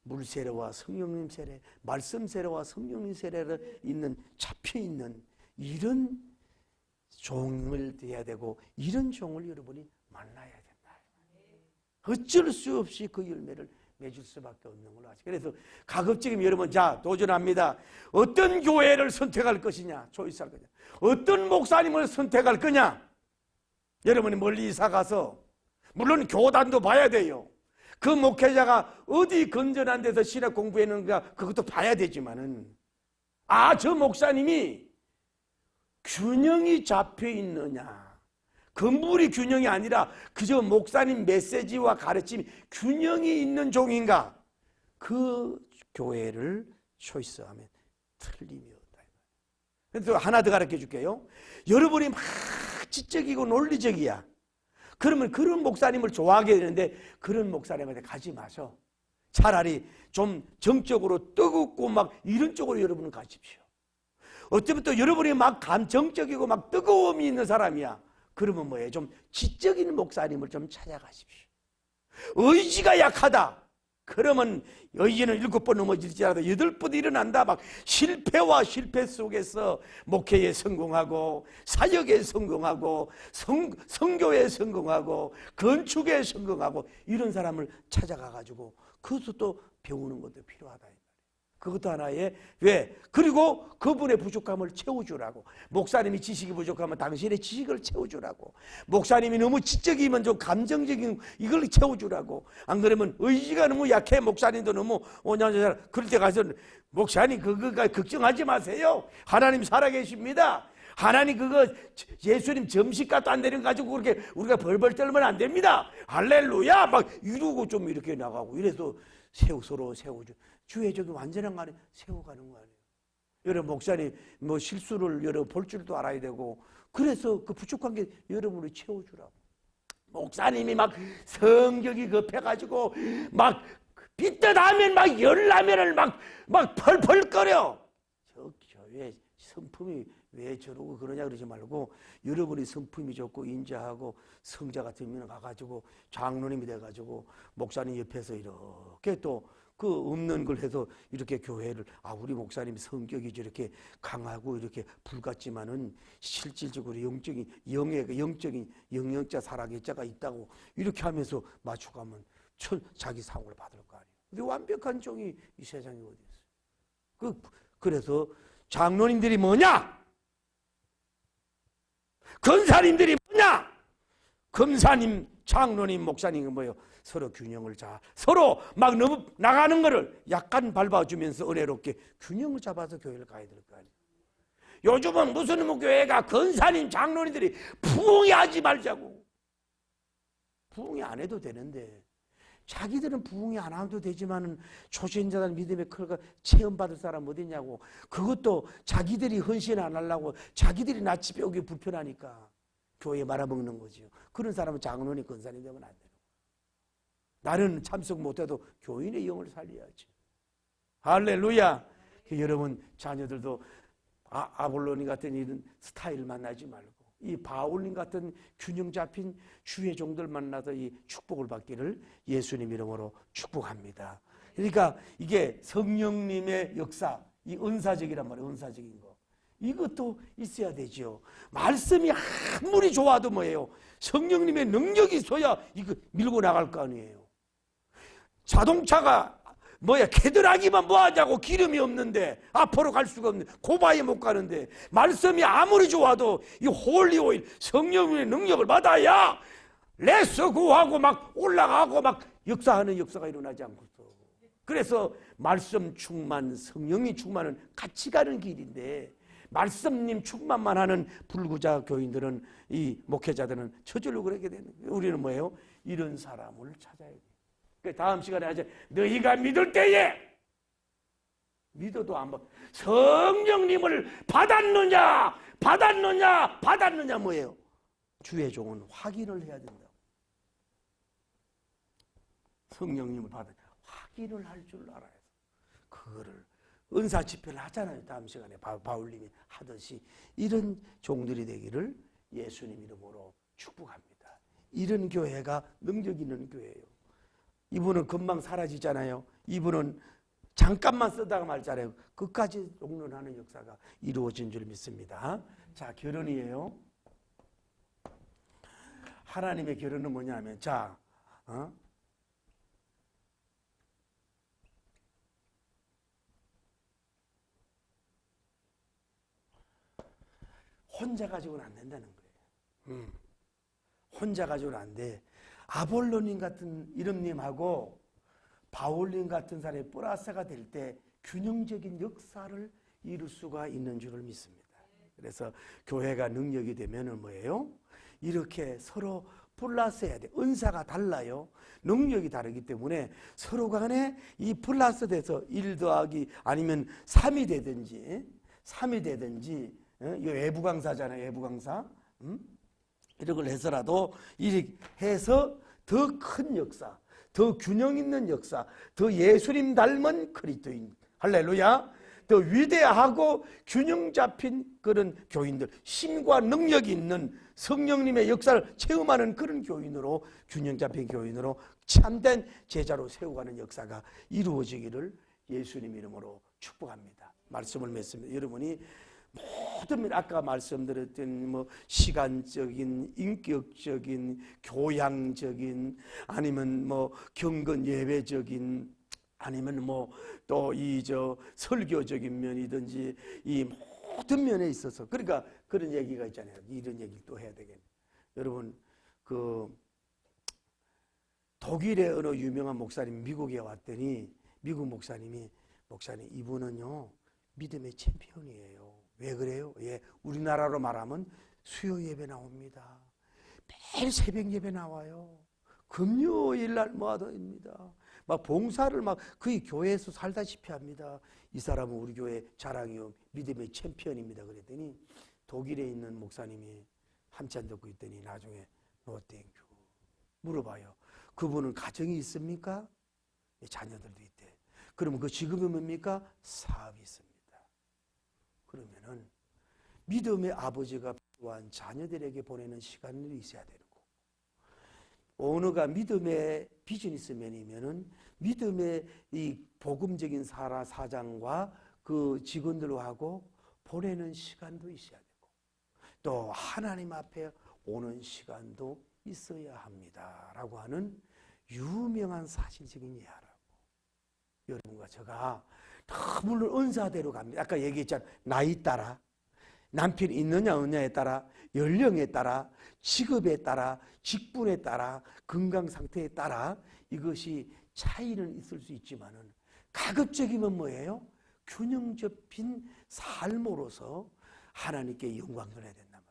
물세례와 성령님 세례, 말씀 세례와 성령님 세례를 있는 잡혀있는 이런 종을 돼야 되고 이런 종을 여러분이 만나야 된다. 어쩔 수 없이 그 열매를 맺을 수밖에 없는 걸로 하죠. 그래서 가급적이면 여러분 자 도전합니다. 어떤 교회를 선택할 것이냐, 초이스할 거냐, 어떤 목사님을 선택할 거냐. 여러분이 멀리 이사 가서 물론 교단도 봐야 돼요. 그 목회자가 어디 건전한 데서 신학 공부했는가 그것도 봐야 되지만은 저 목사님이 균형이 잡혀 있느냐, 건물이 균형이 아니라 그저 목사님 메시지와 가르침이 균형이 있는 종인가? 그 교회를 초이스하면 틀림이 없다. 그래서 하나 더 가르쳐 줄게요. 여러분이 막 지적이고 논리적이야. 그러면 그런 목사님을 좋아하게 되는데 그런 목사님한테 가지 마셔. 차라리 좀 정적으로 뜨겁고 막 이런 쪽으로 여러분은 가십시오. 어쩌면 또 여러분이 막 감정적이고 막 뜨거움이 있는 사람이야. 그러면 뭐예요? 좀 지적인 목사님을 좀 찾아가십시오. 의지가 약하다. 그러면 의지는 7번 넘어질지라도 8번 일어난다. 막 실패와 실패 속에서 목회에 성공하고 사역에 성공하고 선교에 성공하고 건축에 성공하고 이런 사람을 찾아가가지고 그것도 또 배우는 것도 필요하다. 그것도 하나의 왜? 그리고 그분의 부족함을 채워주라고. 목사님이 지식이 부족하면 당신의 지식을 채워주라고. 목사님이 너무 지적이면 좀 감정적인 이걸 채워주라고. 안 그러면 의지가 너무 약해. 목사님도 너무 오냐냐 그럴 때 가서 목사님 그거 걱정하지 마세요. 하나님 살아계십니다. 하나님 그거 예수님 점심값도 안 되는 거 가지고 그렇게 우리가 벌벌 떨면 안 됩니다. 할렐루야 막 이러고 좀 이렇게 나가고 이래서 서로 세워주. 주의적인 완전한 거 아니에요. 세워가는 거 아니에요. 여러분 목사님 뭐 실수를 여러분 볼 줄도 알아야 되고 그래서 그 부족한 게 여러분을 채워주라고. 목사님이 막 성격이 급해가지고 막 삐뚤하면 막 열나면을 막 펄펄거려. 저 교회 성품이 왜 저러고 그러냐 그러지 말고 여러분이 성품이 좋고 인자하고 성자 같으면 가가지고 장로님이 돼가지고 목사님 옆에서 이렇게 또 그 없는 걸 해서 이렇게 교회를 우리 목사님 성격이 저렇게 강하고 이렇게 불같지만은 실질적으로 영적인 영역자 살아계자가 있다고 이렇게 하면서 맞춰가면 자기 상을 받을 거 아니에요. 근데 완벽한 종이 이 세상에 어디 있어요? 그래서 장로님들이 뭐냐? 권사님들이 뭐냐? 검사님, 장로님, 목사님은 뭐예요? 서로 균형을 서로 막 너무 나가는 거를 약간 밟아주면서 은혜롭게 균형을 잡아서 교회를 가야 될 거 아니에요. 요즘은 무슨 교회가 권사님, 장로님들이 부흥하지 말자고. 부흥이 안 해도 되는데 자기들은 부흥이 안 해도 되지만은 초신자들 믿음의 클가 체험받을 사람 어디냐고. 그것도 자기들이 헌신 안 하려고 자기들이 낯이 뼈기 불편하니까 교회에 말아먹는 거죠. 그런 사람은 장로님, 권사님 되면 안 돼요. 나는 참석 못해도 교인의 영을 살려야지. 할렐루야. 여러분 자녀들도 아볼로님 같은 이런 스타일 만나지 말고 이 바울님 같은 균형 잡힌 주의 종들 만나서 이 축복을 받기를 예수님 이름으로 축복합니다. 그러니까 이게 성령님의 역사, 이 은사적이란 말이에요. 은사적인 거. 이것도 있어야 되죠. 말씀이 아무리 좋아도 뭐예요? 성령님의 능력이 있어야 이거 밀고 나갈 거 아니에요. 자동차가 캐드락이만 뭐하자고 기름이 없는데 앞으로 갈 수가 없는데 고바에 못 가는데 말씀이 아무리 좋아도 이 홀리오일 성령의 능력을 받아야 레스 구하고 막 올라가고 막 역사하는 역사가 일어나지 않고 있어. 그래서 말씀 충만, 성령이 충만은 같이 가는 길인데 말씀님 충만만 하는 불구자 교인들은 이 목회자들은 저절로 그렇게 되는 거예요. 우리는 뭐예요? 이런 사람을 찾아야 돼요. 다음 시간에 하자. 너희가 믿을 때에 믿어도 안 받. 성령님을 받았느냐 뭐예요? 주의 종은 확인을 해야 된다. 성령님을 받아 확인을 할 줄 알아야 돼. 그거를 은사 집회를 하잖아요. 다음 시간에 바울님이 하듯이 이런 종들이 되기를 예수님 이름으로 축복합니다. 이런 교회가 능력 있는 교회예요. 이분은 금방 사라지잖아요. 이분은 잠깐만 쓰다가 말잖아요. 끝까지 롱런하는 역사가 이루어진 줄 믿습니다. 자, 결혼이에요. 하나님의 결혼은 뭐냐면 혼자 가지고는 안 된다는 거예요. 혼자 가지고는 안 돼. 아볼로님 같은 이름님하고 바울님 같은 사람이 플러스가 될 때 균형적인 역사를 이룰 수가 있는 줄을 믿습니다. 그래서 교회가 능력이 되면은 뭐예요? 이렇게 서로 플러스 해야 돼. 은사가 달라요. 능력이 다르기 때문에 서로 간에 이 플러스 돼서 1 더하기 아니면 3이 되든지 이 외부 강사잖아요. 외부 강사. 이런 걸 해서라도 이렇게 해서 더 큰 역사, 더 균형 있는 역사, 더 예수님 닮은 그리스도인, 할렐루야, 더 위대하고 균형 잡힌 그런 교인들, 힘과 능력이 있는 성령님의 역사를 체험하는 그런 교인으로, 균형 잡힌 교인으로 참된 제자로 세워가는 역사가 이루어지기를 예수님 이름으로 축복합니다. 말씀을 맺습니다. 여러분이 모든 아까 말씀드렸던 뭐 시간적인, 인격적인, 교양적인, 아니면 뭐 경건 예배적인, 아니면 뭐 또 이 설교적인 면이든지 이 모든 면에 있어서, 그러니까 그런 얘기가 있잖아요. 이런 얘기를 또 해야 되겠네요. 여러분, 그 독일의 어느 유명한 목사님 미국에 왔더니 미국 목사님이, 목사님 이분은요 믿음의 챔피언이에요. 왜 그래요? 예, 우리나라로 말하면 수요 예배 나옵니다. 매일 새벽 예배 나와요. 금요일 날 모아도입니다. 막 봉사를 막 거의 교회에서 살다시피 합니다. 이 사람은 우리 교회 자랑이요, 믿음의 챔피언입니다. 그랬더니 독일에 있는 목사님이 한참 듣고 있더니 나중에 No thank you 물어봐요. 그분은 가정이 있습니까? 자녀들도 있대. 그러면 그 직업이 뭡니까? 사업이 있습니다. 그러면은 믿음의 아버지가 필요한 자녀들에게 보내는 시간이 있어야 되는 거고, 어느가 믿음의 비즈니스맨이면은 믿음의 이 복음적인 사장과 그 직원들하고 보내는 시간도 있어야 되고, 또 하나님 앞에 오는 시간도 있어야 합니다라고 하는 유명한 사실적인 예화라고. 여러분과 제가 물론 은사대로 갑니다. 아까 얘기했잖아요. 나이 따라, 남편이 있느냐 없느냐에 따라, 연령에 따라, 직업에 따라, 직분에 따라, 건강 상태에 따라 이것이 차이는 있을 수 있지만은 가급적이면 뭐예요? 균형 잡힌 삶으로서 하나님께 영광 돌려야 된단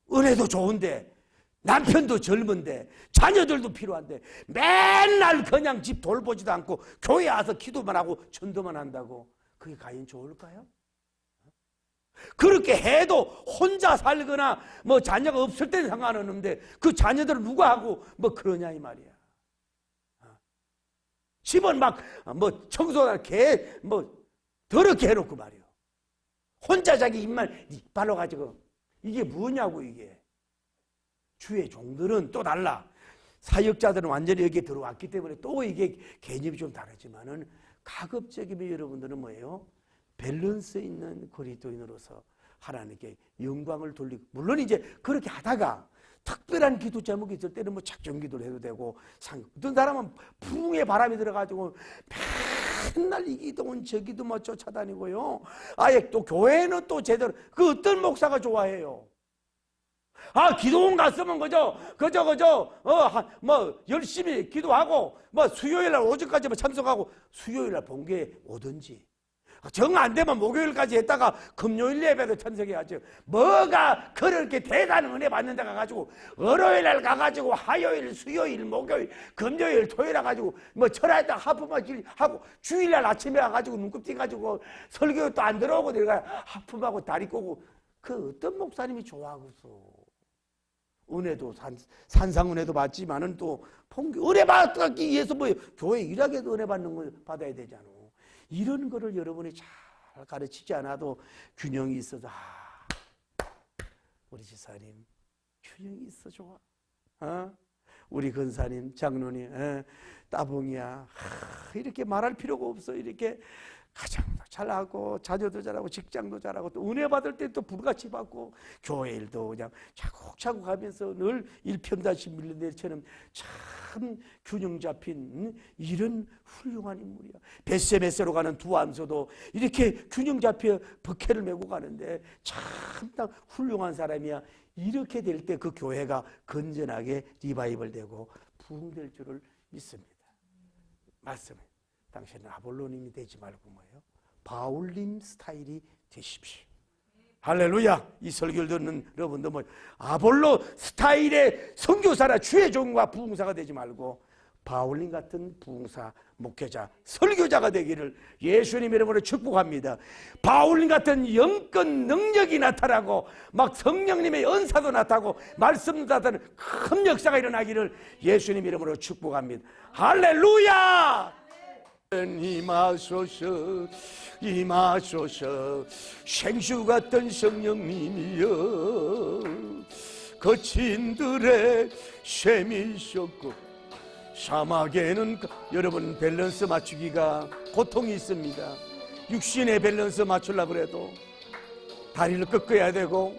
말이에요. 은혜도 좋은데, 남편도 젊은데, 자녀들도 필요한데 맨날 그냥 집 돌보지도 않고 교회 와서 기도만 하고 전도만 한다고 그게 과연 좋을까요? 그렇게 해도 혼자 살거나 뭐 자녀가 없을 때는 상관없는데 그 자녀들을 누가 하고 뭐 그러냐 이 말이야. 집은 막 뭐 청소나 개 뭐 더럽게 해놓고 말이요. 혼자 자기 입만 발라가지고 이게 뭐냐고. 이게 주의 종들은 또 달라. 사역자들은 완전히 여기에 들어왔기 때문에 또 이게 개념이 좀 다르지만은 가급적이면 여러분들은 뭐예요? 밸런스 있는 그리스도인으로서 하나님께 영광을 돌리고, 물론 이제 그렇게 하다가 특별한 기도 제목이 있을 때는 뭐 작정 기도를 해도 되고, 어떤 사람은 풍의 바람이 들어가지고 맨날 이 기도는 저 기도 뭐 쫓아다니고요. 아예 또 교회는 또 제대로, 그 어떤 목사가 좋아해요? 기도원 갔으면 뭐 열심히 기도하고 뭐 수요일 날 오전까지 참석하고 수요일 날 본교에 오든지, 정 안 되면 목요일까지 했다가 금요일 예배도 참석해야죠. 뭐가 그렇게 대단한 은혜 받는 데 가가지고 월요일 날 가가지고 화요일, 수요일, 목요일, 금요일, 토요일 가가지고 뭐 철야에다 하품하기 하고, 주일 날 아침에 가가지고 눈곱 띄가지고 설교 또 안 들어오고 내가 하품하고 다리 꼬고, 그 어떤 목사님이 좋아하겠어? 은혜도 산상 은혜도 받지만은 또 은혜 받기 위해서 뭐 교회 일하게도 은혜 받는 걸 받아야 되잖아. 이런 거를 여러분이 잘 가르치지 않아도 균형이 있어서, 우리 집사님 균형이 있어 좋아. 우리 근사님, 장로님, 따봉이야. 이렇게 말할 필요가 없어. 이렇게 가정도 잘하고 자녀도 잘하고 직장도 잘하고 또 은혜 받을 때 또 불같이 받고 교회 일도 그냥 차곡차곡 하면서 늘 일편단심 밀려내처럼 참 균형 잡힌 이런 훌륭한 인물이야. 벳세메세로 가는 두 암소도 이렇게 균형 잡혀 버케를 메고 가는데 참 훌륭한 사람이야. 이렇게 될 때 그 교회가 건전하게 리바이벌 되고 부흥될 줄을 믿습니다. 맞습니다. 당신은 아볼로님이 되지 말고 뭐예요? 바울님 스타일이 되십시오. 할렐루야. 이 설교를 듣는 여러분도 뭐 아볼로 스타일의 선교사나 주의 종과 부흥사가 되지 말고 바울님 같은 부흥사, 목회자, 설교자가 되기를 예수님 이름으로 축복합니다. 바울님 같은 영권 능력이 나타나고 막 성령님의 은사도 나타나고 말씀도 나타나는 큰 역사가 일어나기를 예수님 이름으로 축복합니다. 할렐루야. 임하소서 임하소서 생수 같은 성령님이여 거친들의 셈이셨고 사막에는 여러분 밸런스 맞추기가 고통이 있습니다. 육신의 밸런스 맞추려고 해도 다리를 꺾어야 되고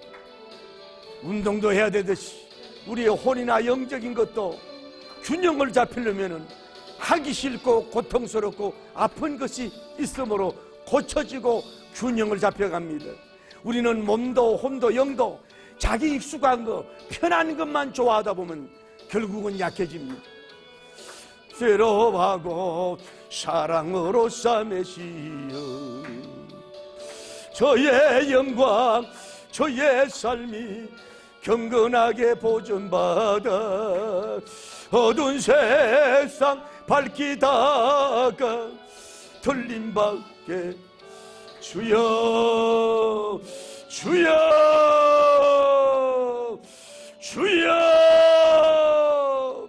운동도 해야 되듯이 우리의 혼이나 영적인 것도 균형을 잡히려면 하기 싫고 고통스럽고 아픈 것이 있으므로 고쳐지고 균형을 잡혀갑니다. 우리는 몸도 혼도 영도 자기 익숙한 것 편한 것만 좋아하다 보면 결국은 약해집니다. 새로하고 사랑으로 싸매시어 저의 영광 저의 삶이 경건하게 보존받아 어두운 세상 밝히다가 틀림밖에 주여 주여 주여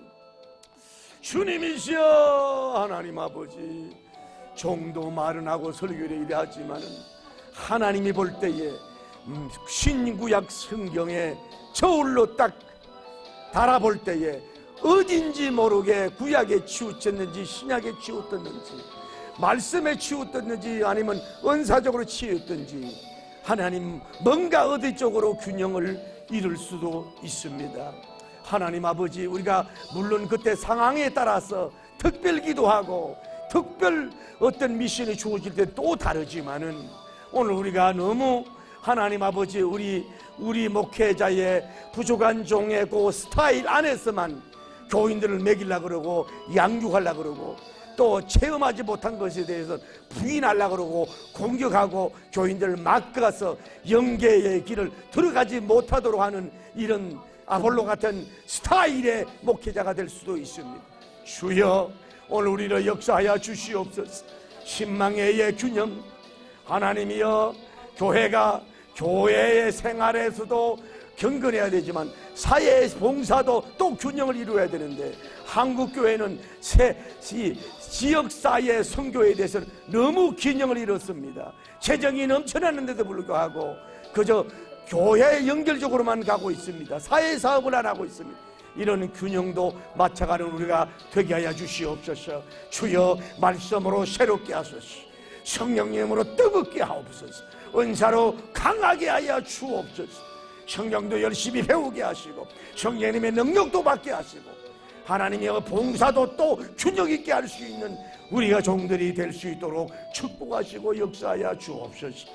주님이시여 하나님 아버지 종도 말은 하고 설교를 이래 하지만 하나님이 볼 때에 신구약 성경에 저울로 딱 달아볼 때에 어딘지 모르게 구약에 치우쳤는지 신약에 치우쳤는지 말씀에 치우쳤는지 아니면 은사적으로 치우쳤는지 하나님 뭔가 어디 쪽으로 균형을 이룰 수도 있습니다. 하나님 아버지 우리가 물론 그때 상황에 따라서 특별 기도하고 특별 어떤 미션이 주어질 때 또 다르지만은 오늘 우리가 너무 하나님 아버지 우리 목회자의 부족한 종의 그 스타일 안에서만 교인들을 먹이려고 그러고 양육하려고 그러고 또 체험하지 못한 것에 대해서 부인하려고 그러고 공격하고 교인들을 막아서 영계의 길을 들어가지 못하도록 하는 이런 아볼로 같은 스타일의 목회자가 될 수도 있습니다. 주여 오늘 우리를 역사하여 주시옵소서. 신망의 균형 하나님이여 교회가 교회의 생활에서도 경건해야 되지만 사회의 봉사도 또 균형을 이루어야 되는데 한국교회는 지역사회 선교에 대해서는 너무 균형을 이뤘습니다. 재정이 넘쳐나는데도 불구하고 그저 교회 연결적으로만 가고 있습니다. 사회사업을 안 하고 있습니다. 이런 균형도 맞춰가는 우리가 되게 하여 주시옵소서. 주여 말씀으로 새롭게 하소서. 성령님으로 뜨겁게 하옵소서. 은사로 강하게 하여 주옵소서. 성경도 열심히 배우게 하시고 성령님의 능력도 받게 하시고 하나님의 봉사도 또 균형 있게 할 수 있는 우리가 종들이 될 수 있도록 축복하시고 역사하여 주옵소서.